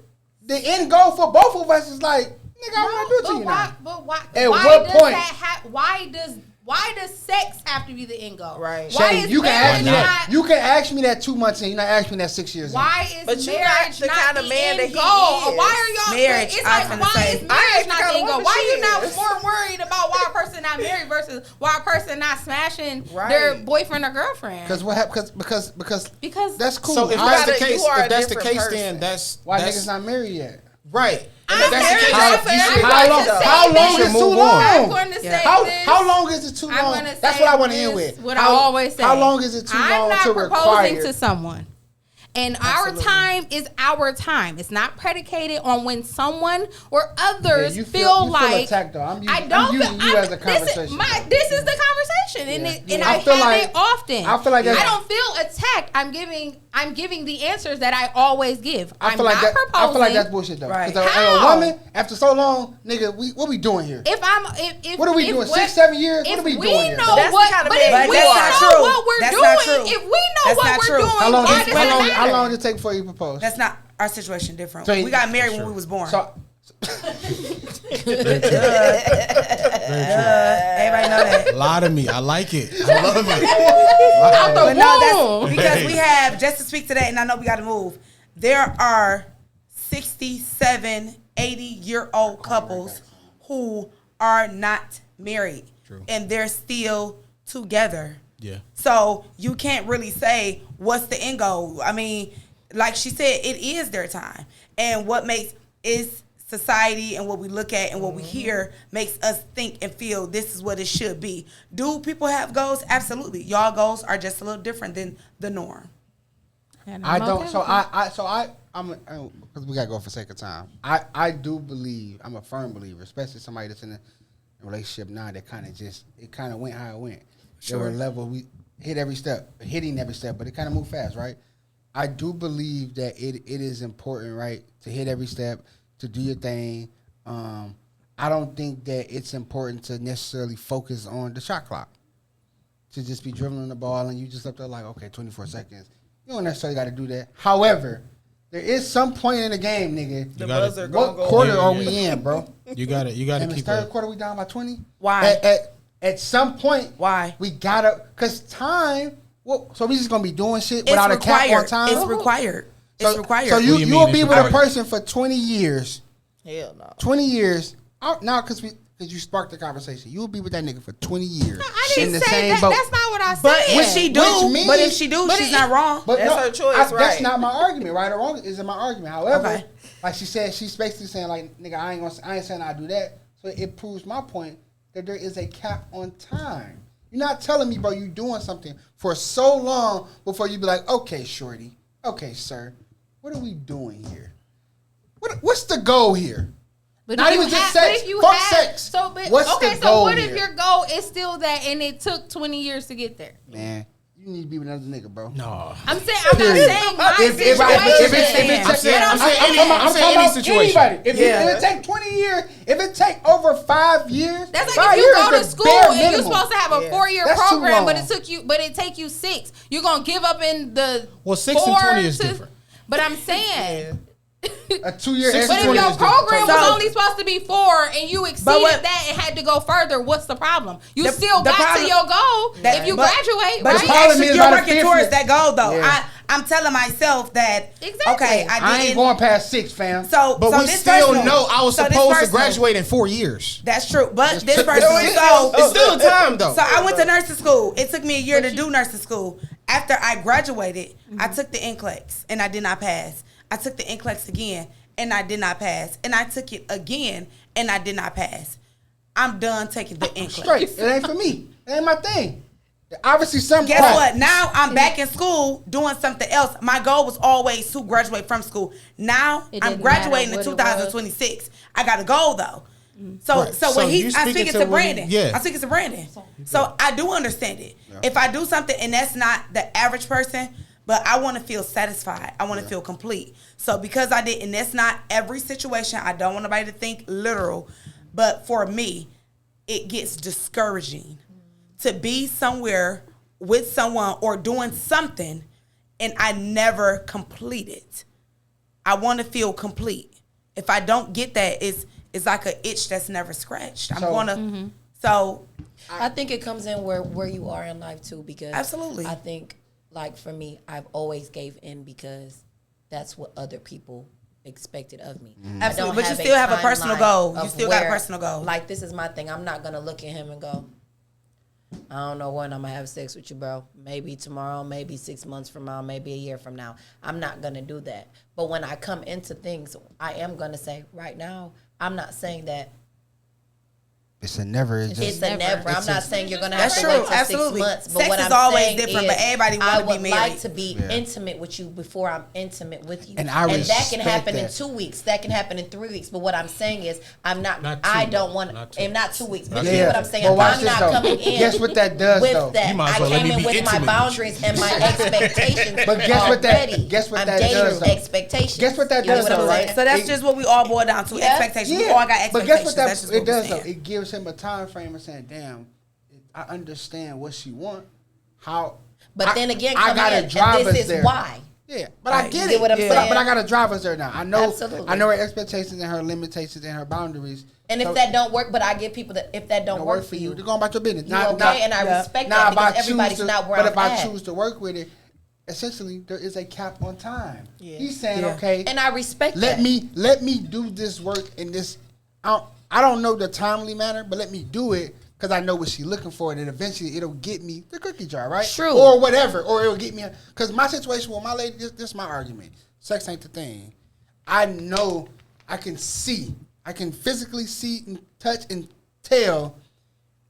The end goal for both of us is like, nigga, I want to do it to you now. But why? At why what does point? Why does sex have to be the end goal? Right. Why Shay, is you can ask marriage me that. not? You can ask me that 2 months in. You're not asking me that 6 years in. Why is But you marriage not the not kind of the man end that he goal? is. Why are y'all? Marriage, It's I like, was why finna say. is I marriage ain't the not kind the of end goal? woman Why she you not is. more worried about why a person not married versus why a person not smashing Right. their boyfriend or girlfriend? Because what happened? Because that's cool. So if I- that's the case, you are a if that's the different case, person. then that's why that's niggas not married yet? right. I'm If that's the married. case, I'm you should- going to say How long this. is too move long? on. I'm going to say this. How long is it too I'm long? gonna That's say what I want to end this, with. What I always say. How long is it too long I'm not to proposing require? to someone, And Absolutely. our time is our time. It's not predicated on when someone or others you feel like attacked, though. I'm using you as a conversation. This is the conversation, and I feel have like, it often. I feel like I don't feel attacked. I'm giving the answers that I always give. I'm not proposing. I feel like that's bullshit though. Right. Because a woman, after so long, nigga, what we doing here? If what are we doing? 6-7 years? What are we doing here? That's the kind of man But you that's are. not true. What we're That's doing, not true. if we know That's what not we're true. doing, How long why does it matter? how long did it take before you proposed? That's not our situation. Different. So We got married when we was born. So, Everybody know that. Lie to me. I like it. I love it. But no, that's because we have, just to speak to that, and I know we got to move. There are 67, 80-year-old couples who are not married. True. And they're still together. Yeah. So you can't really say what's the end goal. I mean, like she said, it is their time. And what makes is society and what we look at and what we hear makes us think and feel this is what it should be. Do people have goals? Absolutely. Y'all goals are just a little different than the norm. I don't. So I'm because we gotta go for sake of time. I do believe, I'm a firm believer, especially somebody that's in a relationship now that it kind of went how it went. There were levels we hitting every step, but it kind of moved fast, right? I do believe that it is important, right, to hit every step, to do your thing. I don't think that it's important to necessarily focus on the shot clock, to just be dribbling the ball and you just up there like, okay, 24 seconds. You don't necessarily got to do that. However, there is some point in the game, nigga. The buzzer What go. quarter are we in, bro? You got to And keep the third up. quarter we down by 20? Why? At some point, Why? we gotta, cause time. Well, so we just gonna be doing shit It's without a cap on required. time. It's required. It's required. So What do you you'll mean be it's with a required? person for 20 years. Hell no. 20 years. Now, cause you sparked the conversation. You'll be with that nigga for 20 years. I in didn't the say same that. boat. That's not what I said. But if she do, Which means- but if she do, she's not wrong. But That's her choice, That's right. not my argument, right or wrong. Isn't my argument. However, Okay. like she said, she's basically saying like, nigga, I ain't saying I do that. So it proves my point that there is a cap on time. You're not telling me, bro, you doing something for so long before you be like, okay, shorty, okay, sir, what are we doing here? What's the goal here? But Not if you even just have- sex. but if you Fuck have- sex. So, but, What's okay, the so goal what if here? your goal is still that, and it took 20 years to get there? Man, you need to be with another nigga, bro. No. I'm saying, I'm not Period. saying my If situation. I'm saying any situation. Anybody. If it take 20 years, if it take over 5 years, That's 5 like if you years go is to the school bare and you're minimum. supposed to have a 4-year That's too program, but long. it take you 6. You're gonna give up in the Well, 6 and 20 is different. But I'm saying, A 2-year Six extra. but if 20 your is different. program was So- only supposed to be 4 and you exceeded that and had to go further, what's the problem? You The- still the got problem- to your goal if you but- graduate, But right? you problem actually, is you're by the working fifth towards year- that goal, though. Yeah. I'm telling myself that, Exactly. okay, I I ain't didn't. going past 6, fam. But we this still person- know I was so this supposed to person- graduate in 4 years. That's true. But this It's person, It's still time, though. So I went to nursing school. It took me a year to do nursing school. After I graduated, I took the NCLEX and I did not pass. I took the NCLEX again and I did not pass. And I took it again and I did not pass. I'm done taking the NCLEX. Straight. It ain't for me. It ain't my thing. Obviously, something. Guess what? Now I'm back in school doing something else. My goal was always to graduate from school. Now It I'm didn't graduating in matter what it was. 2026. I got a goal though. So Right. so So when you I'm speaking speaking to to what he- Brandon. yeah. I'm speaking to Brandon. So I do understand it. If I do something and that's not the average person, but I want to feel satisfied. I want to feel complete. So because I did, and that's not every situation. I don't want nobody to think literal, but for me, it gets discouraging to be somewhere with someone or doing something and I never complete it. I want to feel complete. If I don't get that, it's like an itch that's never scratched. I'm So- gonna so I think it comes in where you are in life too, because Absolutely. I think, like for me, I've always gave in because that's what other people expected of me. I Absolutely. don't But you have still have a personal timeline goal. You of still got a where- personal goal. Like this is my thing. I'm not gonna look at him and go, I don't know when I'm gonna have sex with you, bro. Maybe tomorrow, maybe 6 months from now, maybe a year from now. I'm not gonna do that. But when I come into things, I am gonna say right now, I'm not saying that It's a never. It's a never. I'm not saying you're gonna have That's to true. wait till Absolutely. 6 months. But Sex what is I'm always saying different, is, but everybody want to be I would married. like to be intimate with you before I'm intimate with you, And that can respect happen in that. 2 weeks. That can happen in 3 weeks. But what I'm saying is, I'm not. Not I two. don't want. Not two. And not 2 weeks. But Yeah. you know what I'm saying? But watch I'm this, not though. coming in. Guess what that does, with though? that. You might as I well let came me in be with my intimate with boundaries and my expectations. But guess what that- already. guess what I'm that dating does, though? expectations. Guess what that You know does, what I'm though, saying? right? So that's just what we all boil down to. Yeah. Expectations. We all got expectations. But guess what That's just it what does we're though? saying. It gives him a time frame of saying, "Damn, I understand what she want. How?" But then again, I come gotta in, drive and us this is there. why. Yeah, but I Right. get You it. get what I'm But saying? I gotta drive us there now. I know. Absolutely. I know her expectations and her limitations and her boundaries. And So if that don't work, but I give people that if that don't work for you, you're going about your business. you okay, and I respect that because everybody's not where but I'm if I at. choose to work with it, essentially there is a cap on time. Yeah. He's saying, Yeah. okay, And I respect let that. me do this work in this. I don't know the timely manner, but let me do it because I know what she's looking for, and then eventually it'll get me the cookie jar, right? True. Or whatever, or it'll get me. Because my situation with my lady, this is my argument. Sex ain't the thing. I know I can see, I can physically see and touch and tell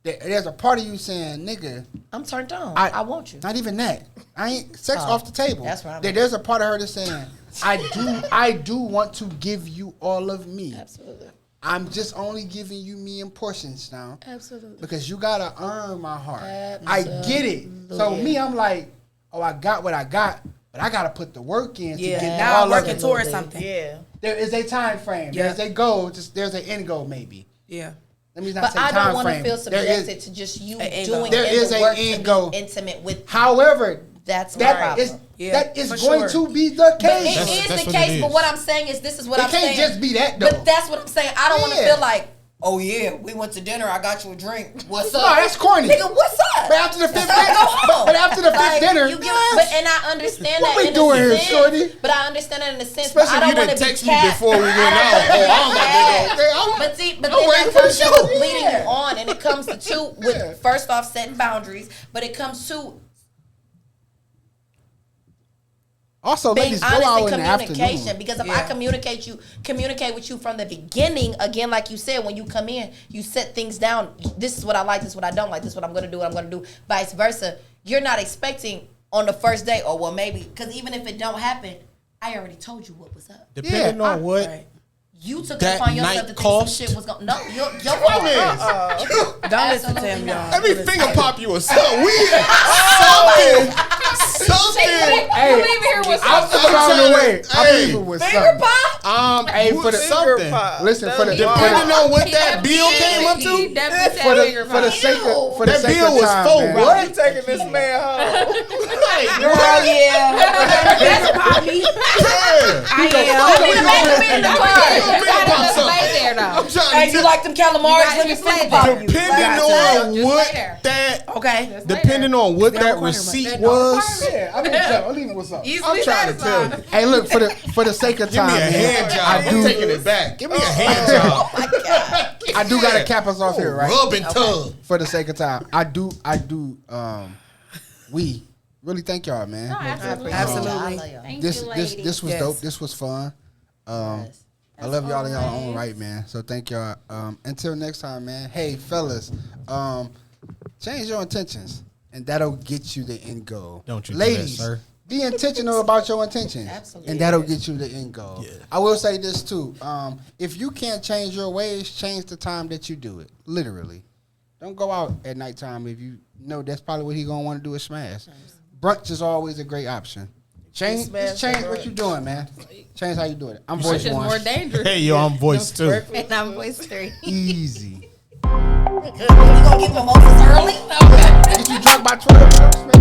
that there's a part of you saying, nigga, I'm turned on. I want you. not even that. I ain't sex Oh, off the table. that's what I mean. There's a part of her that's saying, I do want to give you all of me. Absolutely. I'm just only giving you me in portions now. Absolutely. Because you gotta earn my heart. I get it. So me, I'm like, oh, I got what I got, but I gotta put the work in to Yeah. get Now all I'm of working it. towards something. Yeah. There is a time frame. Yeah. There's a goal. There's an end goal, maybe. Yeah. Let me not But say I time don't want to frame. feel There is- subjected to just you An end goal. doing There is the an work end to goal. be intimate with. However, That's my that problem. is Yeah, that is for going sure. to be the But case. it is That's the what it case. is. But what I'm saying is, this is what It I'm can't saying. just be that, though. But that's what I'm saying. I don't want to Yeah. feel like, oh yeah, we went to dinner. I got you a drink. What's up? No, that's corny. Nigga, what's up? But after the fifth That's how I dinner- go home. but after the fifth Like, dinner, you get, but and I understand What that we in doing a here, sense. shorty? But I understand that in a sense. Especially but I if don't you want didn't to be text me capped. before we went I don't out. wanna Oh, be I'm about to capped. go. But see, but I'm then waiting that for the comes to show. leading Yeah. you on, and it comes to two with first off setting boundaries, but it comes to Also, being ladies, go honest out in in the communication. afternoon. Because if Yeah. I communicate with you from the beginning, again, like you said, when you come in, you set things down. This is what I like. This is what I don't like. This is what I'm going to do. What I'm going to do. Vice versa. You're not expecting on the first day, or well, maybe because even if it don't happen, I already told you what was up. Depending on what. Right. You took That it upon yourself night to think cost? some shit was going. No, your Come fault. in. Don't listen to Absolutely him, not. y'all. Let me finger pop you or something. Something. Hey, You leave here with I'm something. on the way. I Hey. believe it was Finger something. pop. Hey, for the something. Listen, for the Depending on what He that definitely bill came up He to. definitely said for the finger for the pop. sake of for the That sake bill of was time, for man. what? You taking this man home? Girl, yeah. That's Poppy. Yeah. I am. I need to make him in the Finger club. pop Just something. stay there though. I'm Hey, trying to you like them calamari? Let me just say finger that. pop you. Depending Gotcha. on Just what there. that, Okay. depending on what no that requirement. receipt There's no was, Yeah, I mean, I'll leave it with something. Easily I'm trying to tell you. Hey, look, for the sake of Give time, me a man, hand job. I I'm taking do it back. Give me a hand job. I do gotta cap us off here, right? Rub and tug. For the sake of time, I do. We really thank y'all, man. Absolutely. Absolutely. I love y'all. Thank This you, this ladies. this was Yes. dope. This was fun. I love y'all in y'all own right, man. So thank y'all. Until next time, man. Hey, fellas, change your intentions, and that'll get you the end goal. Don't you do that, ladies? sir. Be intentional about your intentions, Absolutely. and that'll get you the end goal. Yeah. I will say this too: if you can't change your ways, change the time that you do it. Literally, don't go out at nighttime if you know that's probably what he gonna want to do is smash. Brunch is always a great option. Just change what you're doing, man. Change how you do it. I'm voice Which is more one. dangerous. Hey, yo, I'm voice two. And I'm voice 3. Easy. You gonna get mimosas early? Get you drunk by 12.